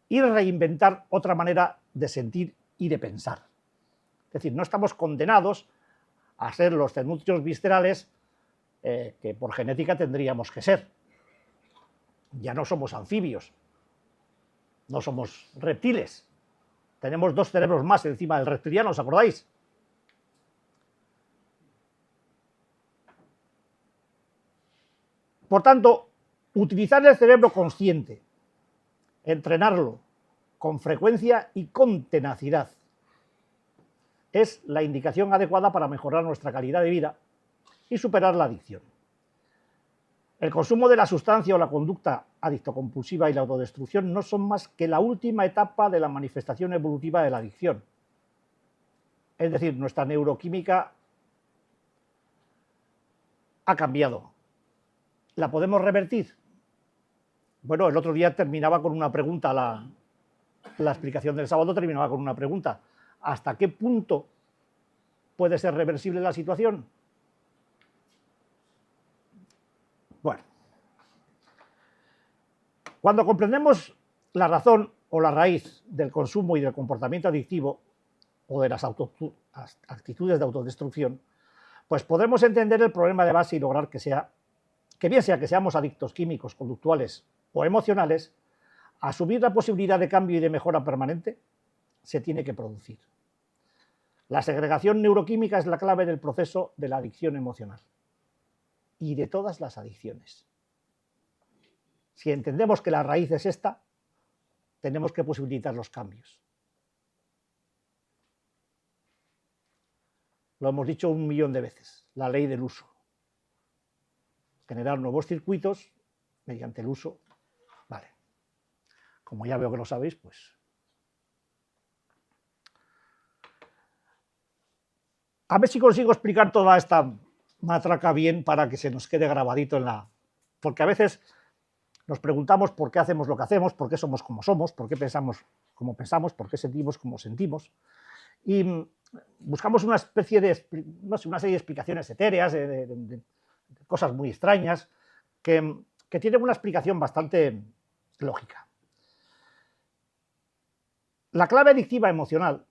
y reinventar otra manera de sentir y de pensar. Es decir, no estamos condenados a ser los cenutrios viscerales que por genética tendríamos que ser. Ya no somos anfibios, no somos reptiles. Tenemos 2 cerebros más encima del reptiliano, ¿os acordáis? Por tanto, utilizar el cerebro consciente, entrenarlo con frecuencia y con tenacidad, es la indicación adecuada para mejorar nuestra calidad de vida y superar la adicción. El consumo de la sustancia o la conducta adictocompulsiva y la autodestrucción no son más que la última etapa de la manifestación evolutiva de la adicción. Es decir, nuestra neuroquímica ha cambiado. ¿La podemos revertir? Bueno, el otro día terminaba con una pregunta, la explicación del sábado terminaba con una pregunta. ¿Hasta qué punto puede ser reversible la situación? Bueno, cuando comprendemos la razón o la raíz del consumo y del comportamiento adictivo o de las actitudes de autodestrucción, pues podremos entender el problema de base y lograr que bien sea que seamos adictos químicos, conductuales o emocionales, asumir la posibilidad de cambio y de mejora permanente se tiene que producir. La segregación neuroquímica es la clave del proceso de la adicción emocional y de todas las adicciones. Si entendemos que la raíz es esta, tenemos que posibilitar los cambios. Lo hemos dicho 1.000.000 de veces, la ley del uso. Generar nuevos circuitos mediante el uso. Vale. Como ya veo que lo sabéis, pues. A ver si consigo explicar toda esta matraca bien para que se nos quede grabadito en la... Porque a veces nos preguntamos por qué hacemos lo que hacemos, por qué somos como somos, por qué pensamos como pensamos, por qué sentimos como sentimos. Y buscamos una especie de, no sé, una serie de explicaciones etéreas, de cosas muy extrañas, que tienen una explicación bastante lógica. La clave adictiva emocional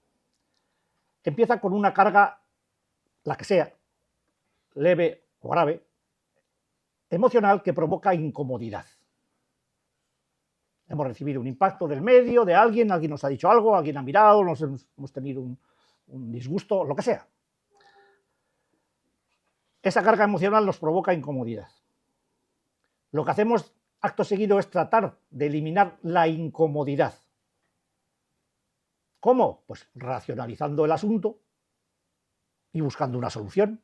empieza con una carga, la que sea, leve o grave, emocional que provoca incomodidad. Hemos recibido un impacto del medio, de alguien nos ha dicho algo, alguien ha mirado, hemos tenido un disgusto, lo que sea. Esa carga emocional nos provoca incomodidad. Lo que hacemos acto seguido es tratar de eliminar la incomodidad. ¿Cómo? Pues racionalizando el asunto y buscando una solución.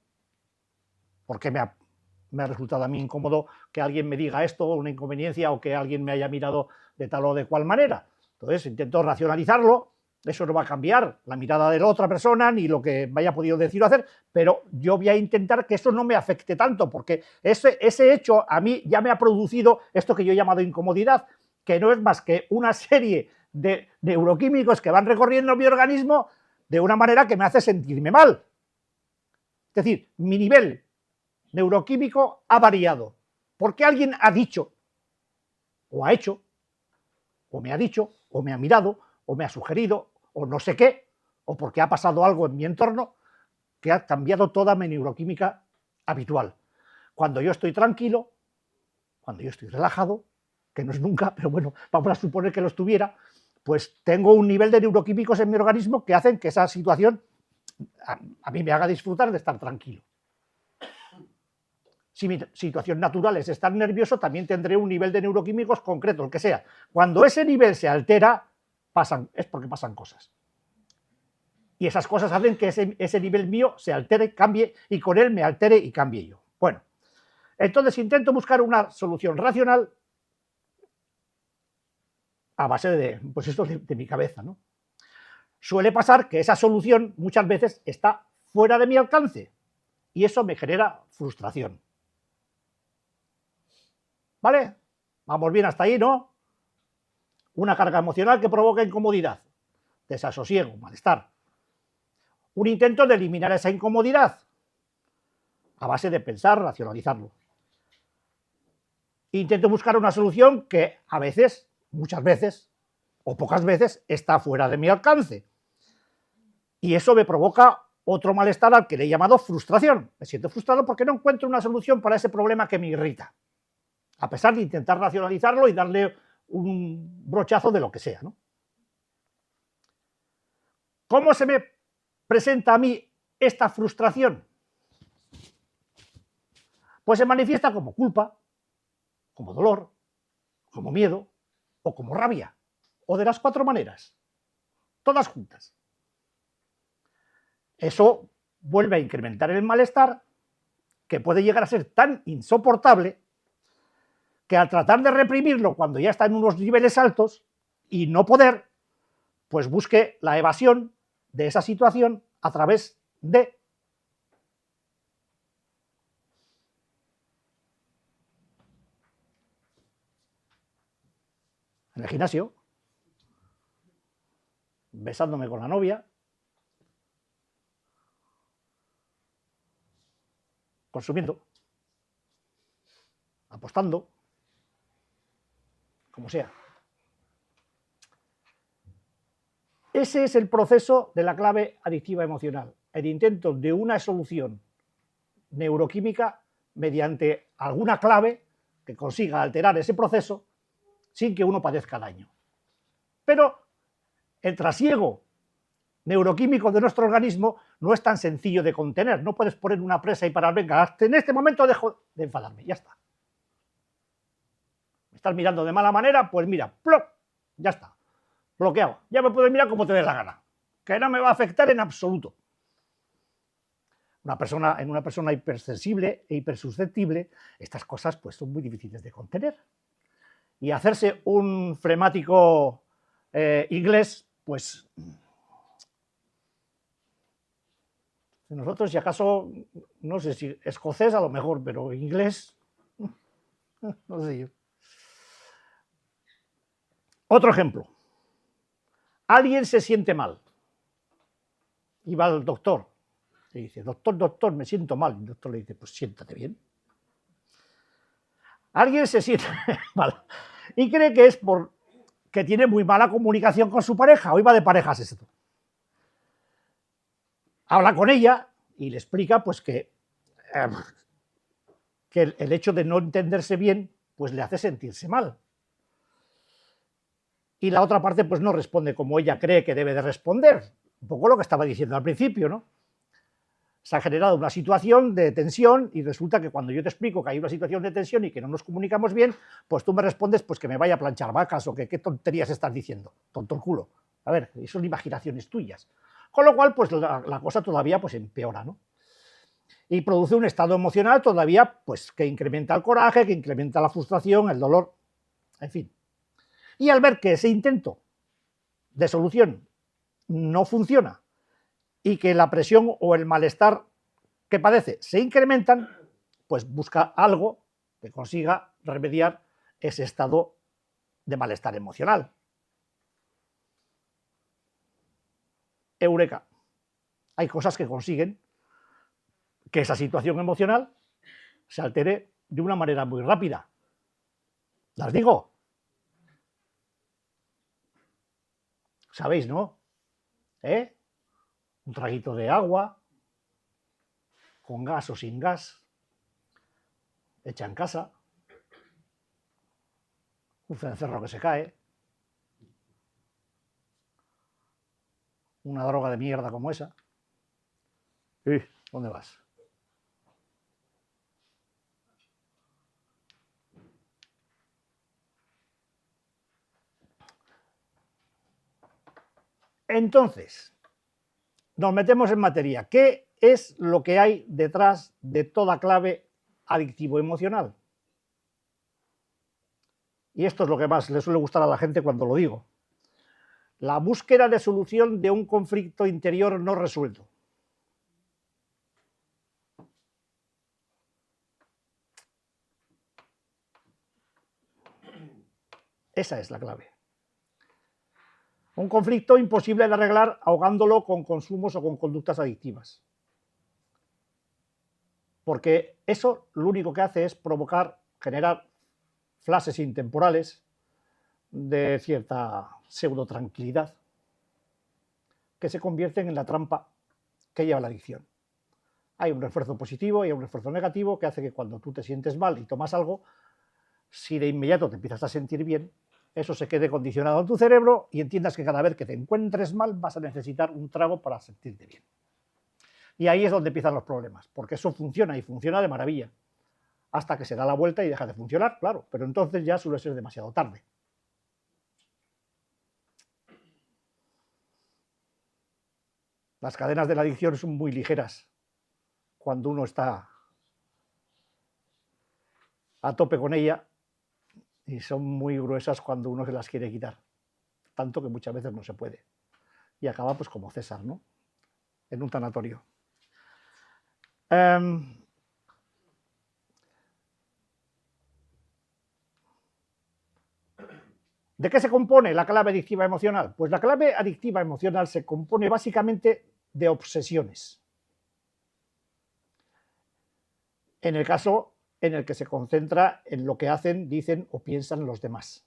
¿Por qué me ha resultado a mí incómodo que alguien me diga esto, una inconveniencia, o que alguien me haya mirado de tal o de cual manera? Entonces intento racionalizarlo. Eso no va a cambiar la mirada de la otra persona ni lo que me haya podido decir o hacer, pero yo voy a intentar que eso no me afecte tanto, porque ese hecho a mí ya me ha producido esto que yo he llamado incomodidad, que no es más que una serie de neuroquímicos que van recorriendo mi organismo de una manera que me hace sentirme mal. Es decir, mi nivel neuroquímico ha variado, porque alguien ha dicho, o ha hecho, o me ha dicho, o me ha mirado, o me ha sugerido, o no sé qué, o porque ha pasado algo en mi entorno que ha cambiado toda mi neuroquímica habitual. Cuando yo estoy tranquilo, cuando yo estoy relajado, que no es nunca, pero bueno, vamos a suponer que lo estuviera, pues tengo un nivel de neuroquímicos en mi organismo que hacen que esa situación a mí me haga disfrutar de estar tranquilo. Si mi situación natural es estar nervioso, también tendré un nivel de neuroquímicos concreto, el que sea. Cuando ese nivel se altera, es porque pasan cosas. Y esas cosas hacen que ese nivel mío se altere, cambie, y con él me altere y cambie yo. Bueno, entonces intento buscar una solución racional a base de, pues esto de mi cabeza, ¿no? Suele pasar que esa solución muchas veces está fuera de mi alcance y eso me genera frustración. ¿Vale? Vamos bien hasta ahí, ¿no? Una carga emocional que provoca incomodidad, desasosiego, malestar. Un intento de eliminar esa incomodidad a base de pensar, racionalizarlo. Intento buscar una solución que a veces, muchas veces o pocas veces está fuera de mi alcance. Y eso me provoca otro malestar al que le he llamado frustración. Me siento frustrado porque no encuentro una solución para ese problema que me irrita, a pesar de intentar racionalizarlo y darle un brochazo de lo que sea, ¿no? ¿Cómo se me presenta a mí esta frustración? Pues se manifiesta como culpa, como dolor, como miedo o como rabia, o de las 4 maneras, todas juntas. Eso vuelve a incrementar el malestar, que puede llegar a ser tan insoportable que al tratar de reprimirlo cuando ya está en unos niveles altos y no poder, pues busque la evasión de esa situación a través de en el gimnasio, besándome con la novia, consumiendo, apostando, como sea. Ese es el proceso de la clave adictiva emocional, el intento de una solución neuroquímica mediante alguna clave que consiga alterar ese proceso sin que uno padezca daño. Pero el trasiego neuroquímico de nuestro organismo no es tan sencillo de contener. No puedes poner una presa y parar, venga, hasta en este momento dejo de enfadarme, ya está. ¿Me estás mirando de mala manera? Pues mira, ¡plop!, ya está, bloqueado. Ya me puedes mirar como te dé la gana, que no me va a afectar en absoluto. En una persona hipersensible e hipersusceptible, estas cosas pues son muy difíciles de contener. Y hacerse un flemático inglés, pues nosotros, si acaso, no sé si escocés a lo mejor, pero inglés, no sé yo. Otro ejemplo. Alguien se siente mal y va al doctor y dice, doctor, me siento mal. El doctor le dice, pues siéntate bien. Alguien se siente mal y cree que es porque tiene muy mala comunicación con su pareja. Hoy va de parejas esto. Habla con ella y le explica pues que el hecho de no entenderse bien pues le hace sentirse mal. Y la otra parte pues no responde como ella cree que debe de responder. Un poco lo que estaba diciendo al principio, ¿no? Se ha generado una situación de tensión y resulta que cuando yo te explico que hay una situación de tensión y que no nos comunicamos bien, pues tú me respondes pues que me vaya a planchar vacas o que qué tonterías estás diciendo, tonto el culo. A ver, son imaginaciones tuyas. Con lo cual, pues la cosa todavía pues empeora, ¿no? Y produce un estado emocional todavía pues que incrementa el coraje, que incrementa la frustración, el dolor, en fin. Y al ver que ese intento de solución no funciona y que la presión o el malestar que padece se incrementan, pues busca algo que consiga remediar ese estado de malestar emocional. Eureka. Hay cosas que consiguen que esa situación emocional se altere de una manera muy rápida. Las digo. ¿Sabéis, no? Un traguito de agua, con gas o sin gas, hecha en casa, un cencerro que se cae, una droga de mierda como esa. ¿Dónde vas? Entonces, nos metemos en materia. ¿Qué es lo que hay detrás de toda clave adictivo-emocional? Y esto es lo que más le suele gustar a la gente cuando lo digo. La búsqueda de solución de un conflicto interior no resuelto. Esa es la clave. Un conflicto imposible de arreglar ahogándolo con consumos o con conductas adictivas. Porque eso lo único que hace es provocar, generar flashes intemporales de cierta pseudo-tranquilidad que se convierten en la trampa que lleva la adicción. Hay un refuerzo positivo y hay un refuerzo negativo que hace que cuando tú te sientes mal y tomas algo, si de inmediato te empiezas a sentir bien, eso se quede condicionado en tu cerebro y entiendas que cada vez que te encuentres mal vas a necesitar un trago para sentirte bien. Y ahí es donde empiezan los problemas, porque eso funciona y funciona de maravilla, hasta que se da la vuelta y deja de funcionar, claro, pero entonces ya suele ser demasiado tarde. Las cadenas de la adicción son muy ligeras cuando uno está a tope con ella y son muy gruesas cuando uno se las quiere quitar, tanto que muchas veces no se puede. Y acaba pues como César, ¿no? En un tanatorio. ¿De qué se compone la clave adictiva emocional? Pues la clave adictiva emocional se compone básicamente de obsesiones. En el caso en el que se concentra en lo que hacen, dicen o piensan los demás,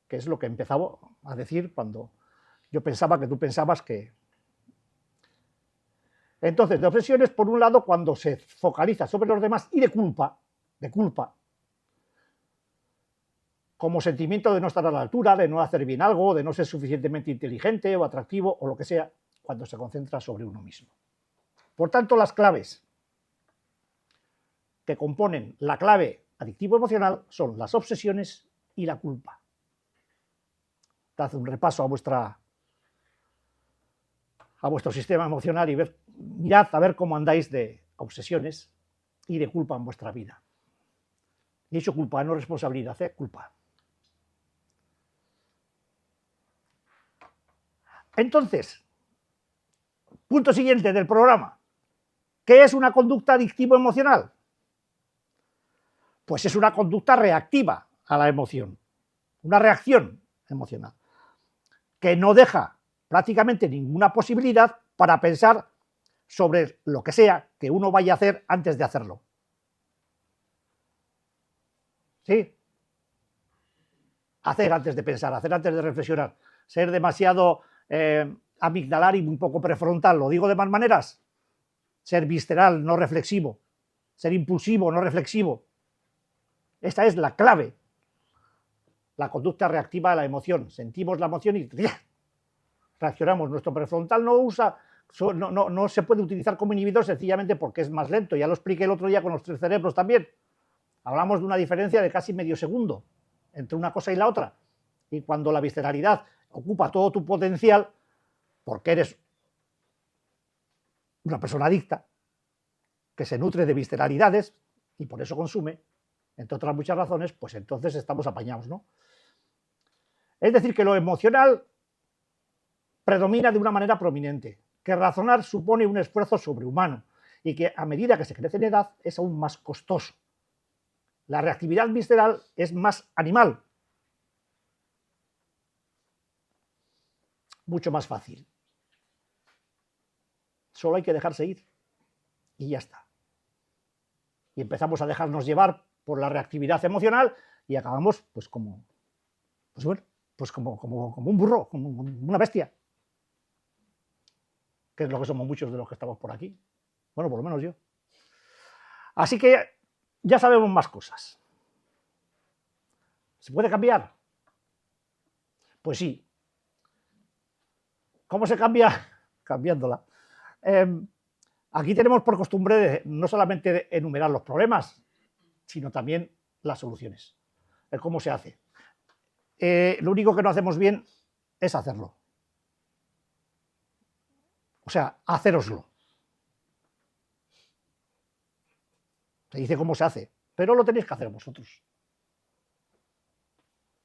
que es lo que empezaba a decir cuando Yo pensaba que tú pensabas que... Entonces, de obsesiones, por un lado, cuando se focaliza sobre los demás, y de culpa, como sentimiento de no estar a la altura, de no hacer bien algo, de no ser suficientemente inteligente o atractivo, o lo que sea, cuando se concentra sobre uno mismo. Por tanto, las claves que componen la clave adictivo emocional son las obsesiones y la culpa. Dad un repaso a vuestro sistema emocional y mirad a ver cómo andáis de obsesiones y de culpa en vuestra vida. He dicho culpa, no responsabilidad, culpa. Entonces, punto siguiente del programa. ¿Qué es una conducta adictivo emocional? Pues es una conducta reactiva a la emoción, una reacción emocional, que no deja prácticamente ninguna posibilidad para pensar sobre lo que sea que uno vaya a hacer antes de hacerlo. ¿Sí? Hacer antes de pensar, hacer antes de reflexionar, ser demasiado amigdalar y un poco prefrontal. ¿Lo digo de más maneras? Ser visceral, no reflexivo. Ser impulsivo, no reflexivo. Esta es la clave. La conducta reactiva a la emoción. Sentimos la emoción y reaccionamos. Nuestro prefrontal no se puede utilizar como inhibidor sencillamente porque es más lento. Ya lo expliqué el otro día con los 3 cerebros también. Hablamos de una diferencia de casi medio segundo entre una cosa y la otra. Y cuando la visceralidad ocupa todo tu potencial, porque eres una persona adicta, que se nutre de visceralidades y por eso consume, entre otras muchas razones, pues entonces estamos apañados, ¿no? Es decir, que lo emocional predomina de una manera prominente, que razonar supone un esfuerzo sobrehumano y que a medida que se crece en edad es aún más costoso. La reactividad visceral es más animal, mucho más fácil. Solo hay que dejarse ir y ya está. Y empezamos a dejarnos llevar por la reactividad emocional y acabamos pues como un burro, como una bestia, que es lo que somos muchos de los que estamos por aquí. Bueno, por lo menos yo. Así que ya sabemos más cosas. ¿Se puede cambiar? Pues sí. ¿Cómo se cambia? Cambiándola. Aquí tenemos por costumbre no solamente enumerar los problemas, sino también las soluciones. El cómo se hace. Lo único que no hacemos bien es hacerlo. O sea, hacéroslo. Se dice cómo se hace, pero lo tenéis que hacer vosotros.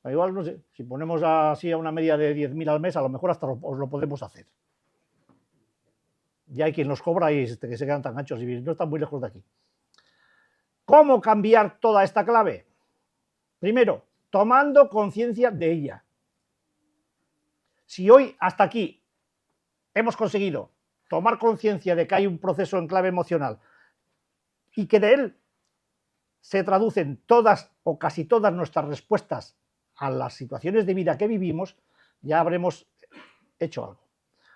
Igual, no sé, si ponemos así a una media de 10.000 al mes, a lo mejor hasta os lo podemos hacer. Ya hay quien los cobra y se quedan tan anchos y no están muy lejos de aquí. ¿Cómo cambiar toda esta clave? Primero, tomando conciencia de ella. Si hoy hasta aquí hemos conseguido tomar conciencia de que hay un proceso en clave emocional y que de él se traducen todas o casi todas nuestras respuestas a las situaciones de vida que vivimos, ya habremos hecho algo.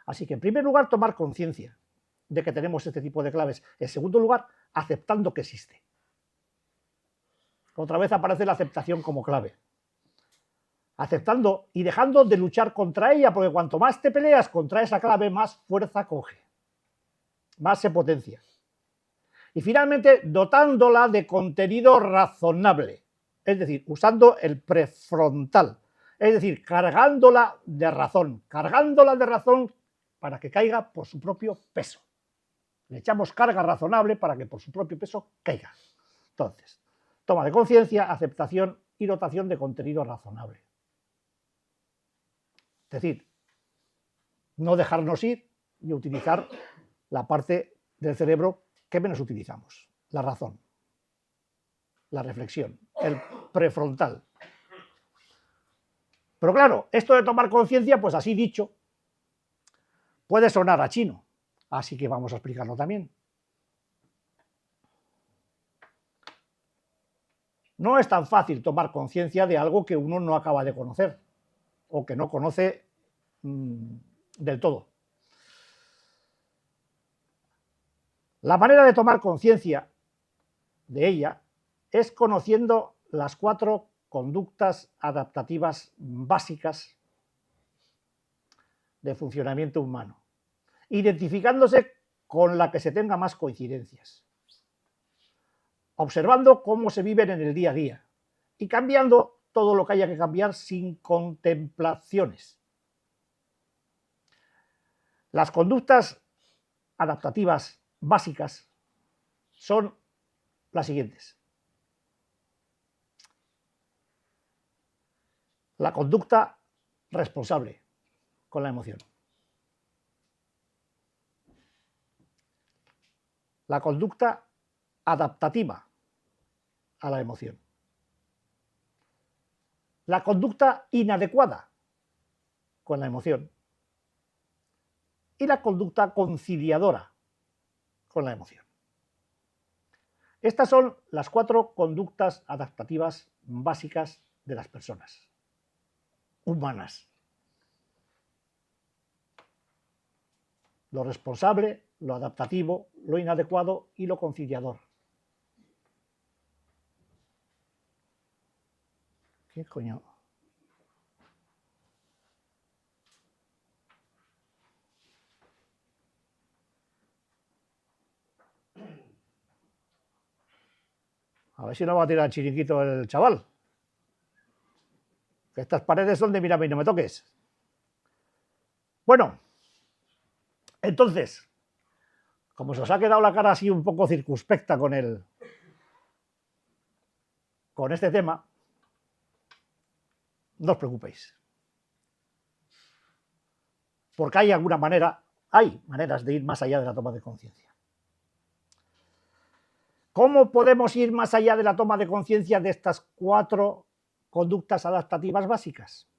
Así que en primer lugar, tomar conciencia de que tenemos este tipo de claves. En segundo lugar, aceptando que existe. Otra vez aparece la aceptación como clave. Aceptando y dejando de luchar contra ella, porque cuanto más te peleas contra esa clave, más fuerza coge, más se potencia. Y finalmente, dotándola de contenido razonable, es decir, usando el prefrontal, es decir, cargándola de razón para que caiga por su propio peso. Le echamos carga razonable para que por su propio peso caiga. Entonces, toma de conciencia, aceptación y dotación de contenido razonable. Es decir, no dejarnos ir y utilizar la parte del cerebro que menos utilizamos, la razón, la reflexión, el prefrontal. Pero claro, esto de tomar conciencia, pues así dicho, puede sonar a chino, así que vamos a explicarlo también. No es tan fácil tomar conciencia de algo que uno no acaba de conocer o que no conoce del todo. La manera de tomar conciencia de ella es conociendo las 4 conductas adaptativas básicas de funcionamiento humano, identificándose con la que se tenga más coincidencias, observando cómo se viven en el día a día y cambiando todo lo que haya que cambiar sin contemplaciones. Las conductas adaptativas básicas son las siguientes. La conducta responsable con la emoción. La conducta adaptativa a la emoción. La conducta inadecuada con la emoción. Y la conducta conciliadora con la emoción. Estas son las 4 conductas adaptativas básicas de las personas humanas. Lo responsable, lo adaptativo, lo inadecuado y lo conciliador. ¿Qué coño? A ver si no va a tirar el chiringuito el chaval. Que estas paredes son de mírame y no me toques. Bueno, entonces, como se os ha quedado la cara así un poco circunspecta con este tema, no os preocupéis. Porque hay maneras de ir más allá de la toma de conciencia. ¿Cómo podemos ir más allá de la toma de conciencia de estas 4 conductas adaptativas básicas?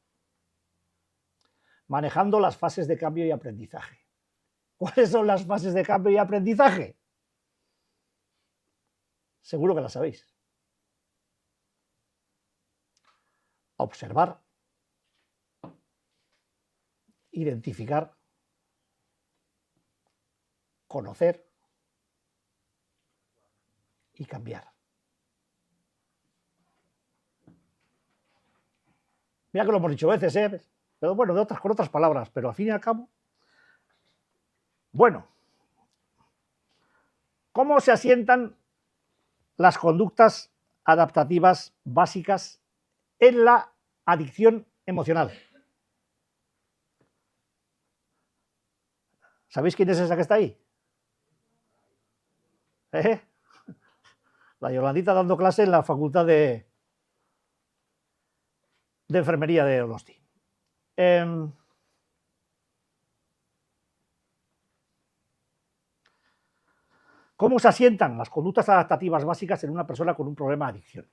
Manejando las fases de cambio y aprendizaje. ¿Cuáles son las fases de cambio y aprendizaje? Seguro que las sabéis. Observar, identificar, conocer y cambiar. Mira que lo hemos dicho veces, pero bueno, con otras palabras, pero al fin y al cabo. Bueno, ¿cómo se asientan las conductas adaptativas básicas en la adicción emocional? ¿Sabéis quién es esa que está ahí? La Yolandita dando clase en la Facultad de Enfermería de Donosti. ¿Cómo se asientan las conductas adaptativas básicas en una persona con un problema de adicción?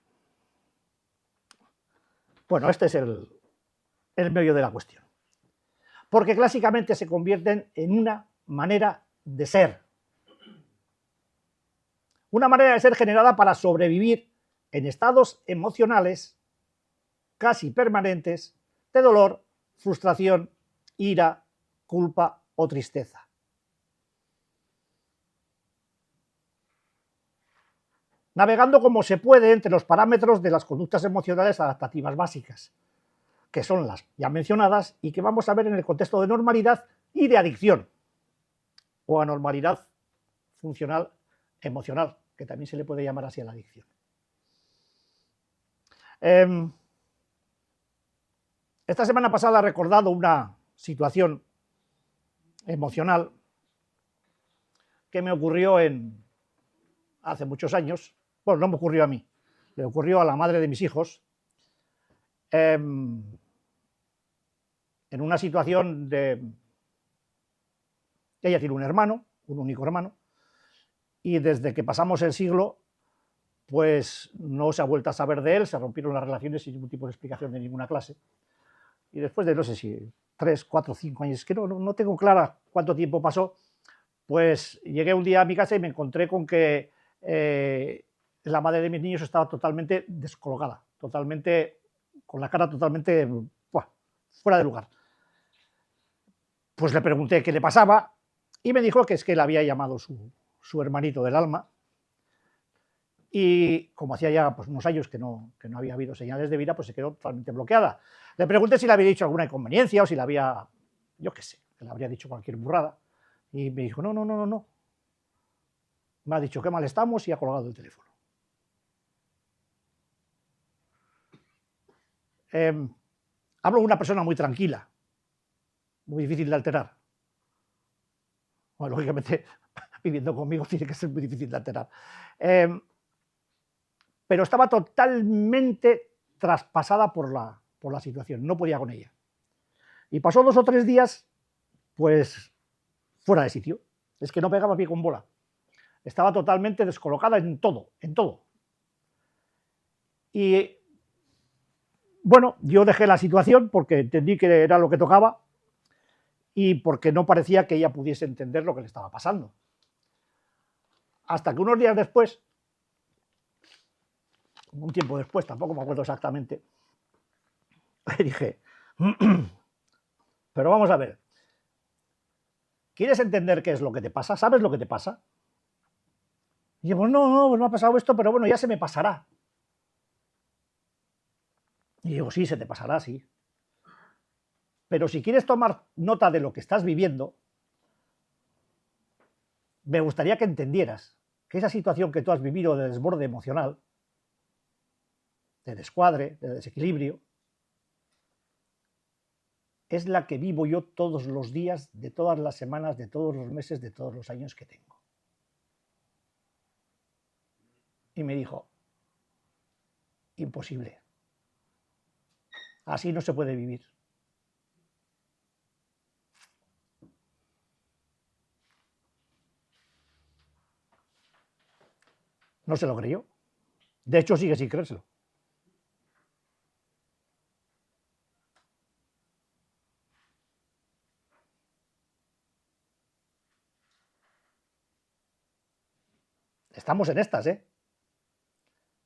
Bueno, este es el meollo de la cuestión. Porque clásicamente se convierten en una manera de ser. Una manera de ser generada para sobrevivir en estados emocionales casi permanentes de dolor, frustración, ira, culpa o tristeza. Navegando como se puede entre los parámetros de las conductas emocionales adaptativas básicas, que son las ya mencionadas y que vamos a ver en el contexto de normalidad y de adicción, o anormalidad funcional emocional, que también se le puede llamar así a la adicción. Esta semana pasada he recordado una situación emocional que me ocurrió hace muchos años. Bueno, no me ocurrió a mí, le ocurrió a la madre de mis hijos, en una situación de... Ella tiene un hermano, un único hermano, y desde que pasamos el siglo, pues no se ha vuelto a saber de él, se rompieron las relaciones sin ningún tipo de explicación de ninguna clase. Y después de, no sé si 3, 4, 5 años, que no tengo clara cuánto tiempo pasó, pues llegué un día a mi casa y me encontré con que la madre de mis niños estaba totalmente descolocada, totalmente, con la cara totalmente fuera de lugar. Pues le pregunté qué le pasaba y me dijo que es que le había llamado su hermanito del alma, y como hacía ya pues, unos años que no había habido señales de vida, pues se quedó totalmente bloqueada. Le pregunté si le había dicho alguna inconveniencia o si le había, yo qué sé, que le habría dicho cualquier burrada, y me dijo, no. Me ha dicho qué mal estamos y ha colgado el teléfono. Hablo de una persona muy tranquila, muy difícil de alterar. Bueno, lógicamente, viviendo conmigo tiene que ser muy difícil de alterar. Pero estaba totalmente traspasada por la situación, no podía con ella. Y pasó 2 o 3 días, pues, fuera de sitio. Es que no pegaba pie con bola. Estaba totalmente descolocada en todo, en todo. Y, bueno, yo dejé la situación porque entendí que era lo que tocaba y porque no parecía que ella pudiese entender lo que le estaba pasando. Hasta que unos días después, un tiempo después, tampoco me acuerdo exactamente, le dije, pero vamos a ver, ¿quieres entender qué es lo que te pasa? ¿Sabes lo que te pasa? Y yo, pues no me ha pasado esto, pero bueno, ya se me pasará. Y digo, sí, se te pasará, sí. Pero si quieres tomar nota de lo que estás viviendo, me gustaría que entendieras que esa situación que tú has vivido de desborde emocional, de descuadre, de desequilibrio, es la que vivo yo todos los días, de todas las semanas, de todos los meses, de todos los años que tengo. Y me dijo, imposible. Así no se puede vivir. No se lo creyó. De hecho, sigue sin creérselo. Estamos en estas, ¿eh?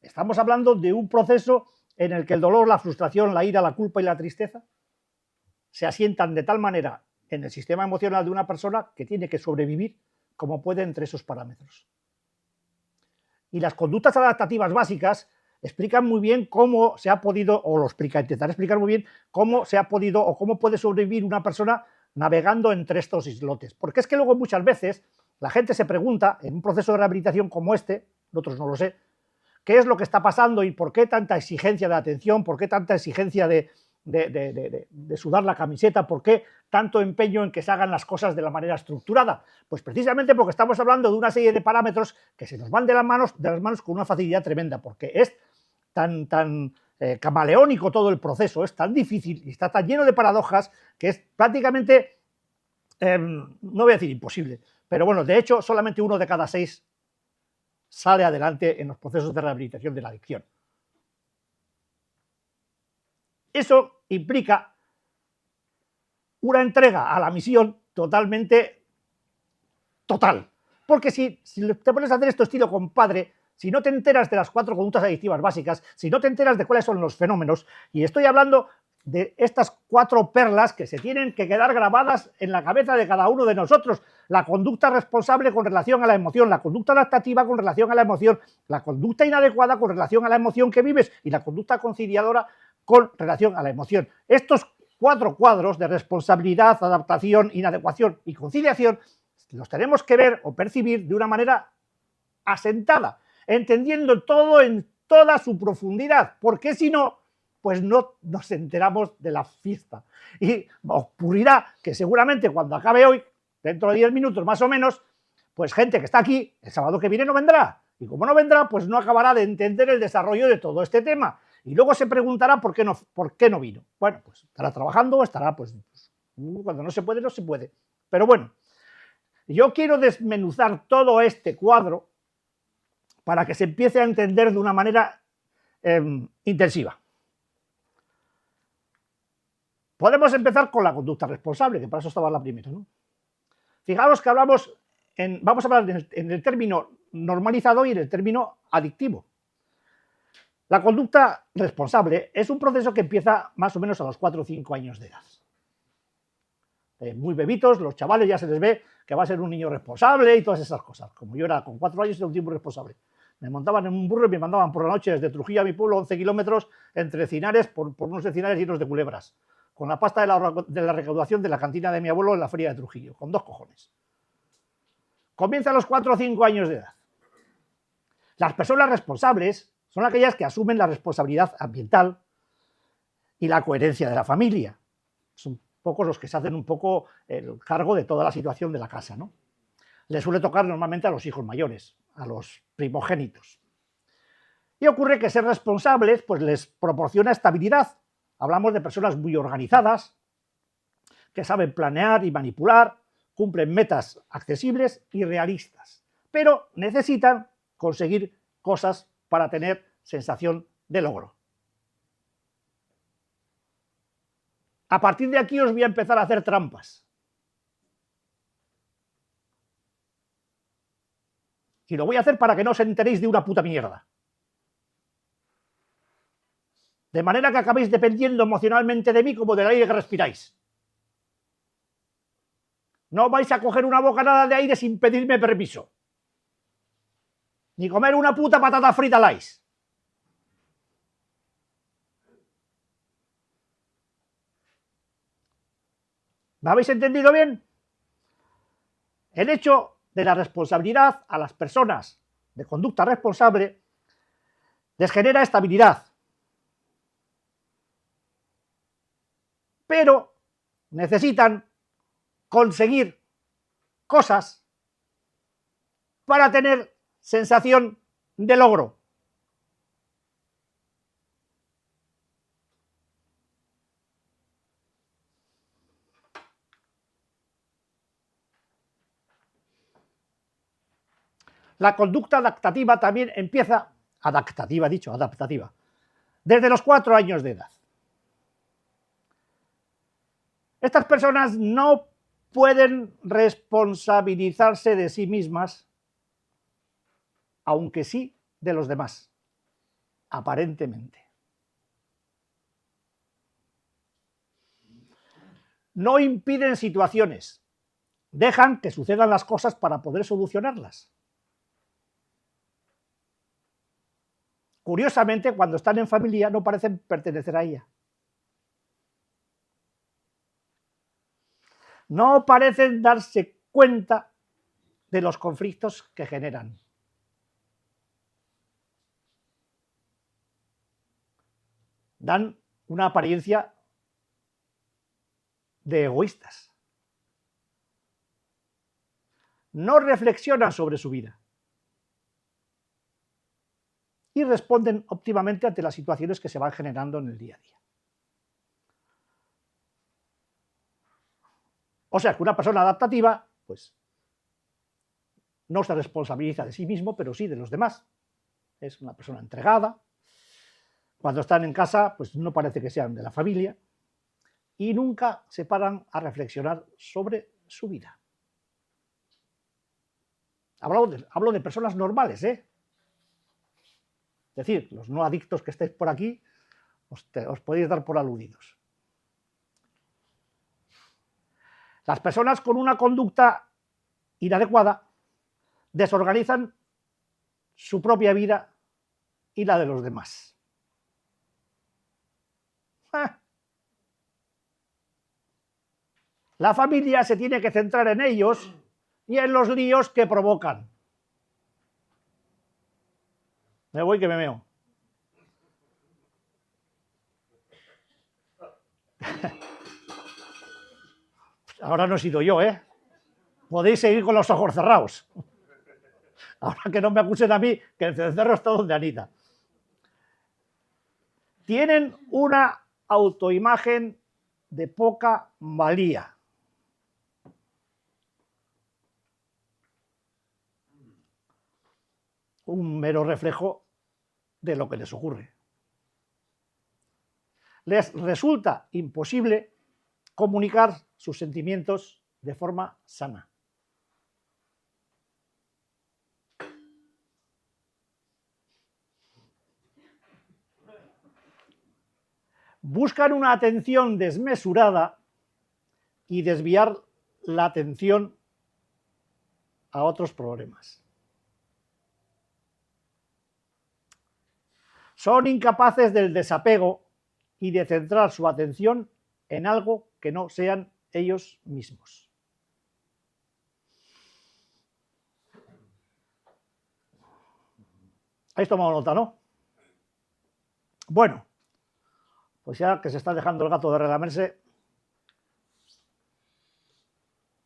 Estamos hablando de un proceso en el que el dolor, la frustración, la ira, la culpa y la tristeza se asientan de tal manera en el sistema emocional de una persona que tiene que sobrevivir como puede entre esos parámetros. Y las conductas adaptativas básicas explican muy bien cómo se ha podido, o lo explica, intentaré explicar muy bien cómo se ha podido o cómo puede sobrevivir una persona navegando entre estos islotes. Porque es que luego muchas veces la gente se pregunta, en un proceso de rehabilitación como este, otros no lo sé, qué es lo que está pasando y por qué tanta exigencia de atención, por qué tanta exigencia de sudar la camiseta, por qué tanto empeño en que se hagan las cosas de la manera estructurada. Pues precisamente porque estamos hablando de una serie de parámetros que se nos van de las manos con una facilidad tremenda, porque es tan camaleónico todo el proceso, es tan difícil y está tan lleno de paradojas que es prácticamente, no voy a decir imposible, pero bueno, de hecho solamente 1 de cada 6 sale adelante en los procesos de rehabilitación de la adicción. Eso implica una entrega a la misión totalmente total. Porque si te pones a hacer esto estilo compadre, si no te enteras de las 4 conductas adictivas básicas, si no te enteras de cuáles son los fenómenos, y estoy hablando de estas 4 perlas que se tienen que quedar grabadas en la cabeza de cada uno de nosotros: la conducta responsable con relación a la emoción, la conducta adaptativa con relación a la emoción, la conducta inadecuada con relación a la emoción que vives y la conducta conciliadora con relación a la emoción. Estos 4 cuadros de responsabilidad, adaptación, inadecuación y conciliación los tenemos que ver o percibir de una manera asentada, entendiendo todo en toda su profundidad, porque si no, pues no nos enteramos de la fiesta. Y ocurrirá que seguramente cuando acabe hoy, dentro de 10 minutos más o menos, pues gente que está aquí, el sábado que viene no vendrá. Y como no vendrá, pues no acabará de entender el desarrollo de todo este tema. Y luego se preguntará por qué no vino. Bueno, pues estará trabajando, estará, pues cuando no se puede, no se puede. Pero bueno, yo quiero desmenuzar todo este cuadro para que se empiece a entender de una manera intensiva. Podemos empezar con la conducta responsable, que para eso estaba la primera, ¿no? Fijaros que vamos a hablar en el término normalizado y en el término adictivo. La conducta responsable es un proceso que empieza más o menos a los 4 o 5 años de edad. muy bebitos, los chavales ya se les ve que va a ser un niño responsable y todas esas cosas. Como yo era con 4 años, era un tipo responsable. Me montaban en un burro y me mandaban por la noche desde Trujillo a mi pueblo, 11 kilómetros, entre encinares, por unos encinares llenos de culebras, con la pasta de la recaudación de la cantina de mi abuelo en la feria de Trujillo, con 2 cojones. Comienza a los 4 o 5 años de edad. Las personas responsables son aquellas que asumen la responsabilidad ambiental y la coherencia de la familia. Son pocos los que se hacen un poco el cargo de toda la situación de la casa, ¿no? Le suele tocar normalmente a los hijos mayores, a los primogénitos. Y ocurre que ser responsables pues les proporciona estabilidad. Hablamos de personas muy organizadas, que saben planear y manipular, cumplen metas accesibles y realistas, pero necesitan conseguir cosas para tener sensación de logro. A partir de aquí os voy a empezar a hacer trampas. Y lo voy a hacer para que no os enteréis de una puta mierda. De manera que acabéis dependiendo emocionalmente de mí como del aire que respiráis. No vais a coger una bocanada de aire sin pedirme permiso. Ni comer una puta patata frita light. ¿Me habéis entendido bien? El hecho de la responsabilidad a las personas de conducta responsable les genera estabilidad. Pero necesitan conseguir cosas para tener sensación de logro. La conducta adaptativa también empieza, adaptativa, desde los 4 años de edad. Estas personas no pueden responsabilizarse de sí mismas, aunque sí de los demás, aparentemente. No impiden situaciones, dejan que sucedan las cosas para poder solucionarlas. Curiosamente, cuando están en familia no parecen pertenecer a ella. No parecen darse cuenta de los conflictos que generan. Dan una apariencia de egoístas. No reflexionan sobre su vida. Y responden óptimamente ante las situaciones que se van generando en el día a día. O sea, que una persona adaptativa, pues, no se responsabiliza de sí mismo, pero sí de los demás. Es una persona entregada. Cuando están en casa, pues no parece que sean de la familia. Y nunca se paran a reflexionar sobre su vida. Hablo de personas normales, ¿eh? Es decir, los no adictos que estéis por aquí, os podéis dar por aludidos. Las personas con una conducta inadecuada desorganizan su propia vida y la de los demás. La familia se tiene que centrar en ellos y en los líos que provocan. Me voy que me meo. Ahora no he sido yo, ¿eh? Podéis seguir con los ojos cerrados. Ahora que no me acusen a mí, que el cencerro está donde Anita. Tienen una autoimagen de poca valía. Un mero reflejo de lo que les ocurre. Les resulta imposible comunicar sus sentimientos de forma sana. Buscan una atención desmesurada y desviar la atención a otros problemas. Son incapaces del desapego y de centrar su atención en algo que no sean ellos mismos. ¿Habéis tomado nota, no? Bueno, pues ya que se está dejando el gato de relamerse,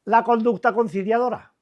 la conducta conciliadora.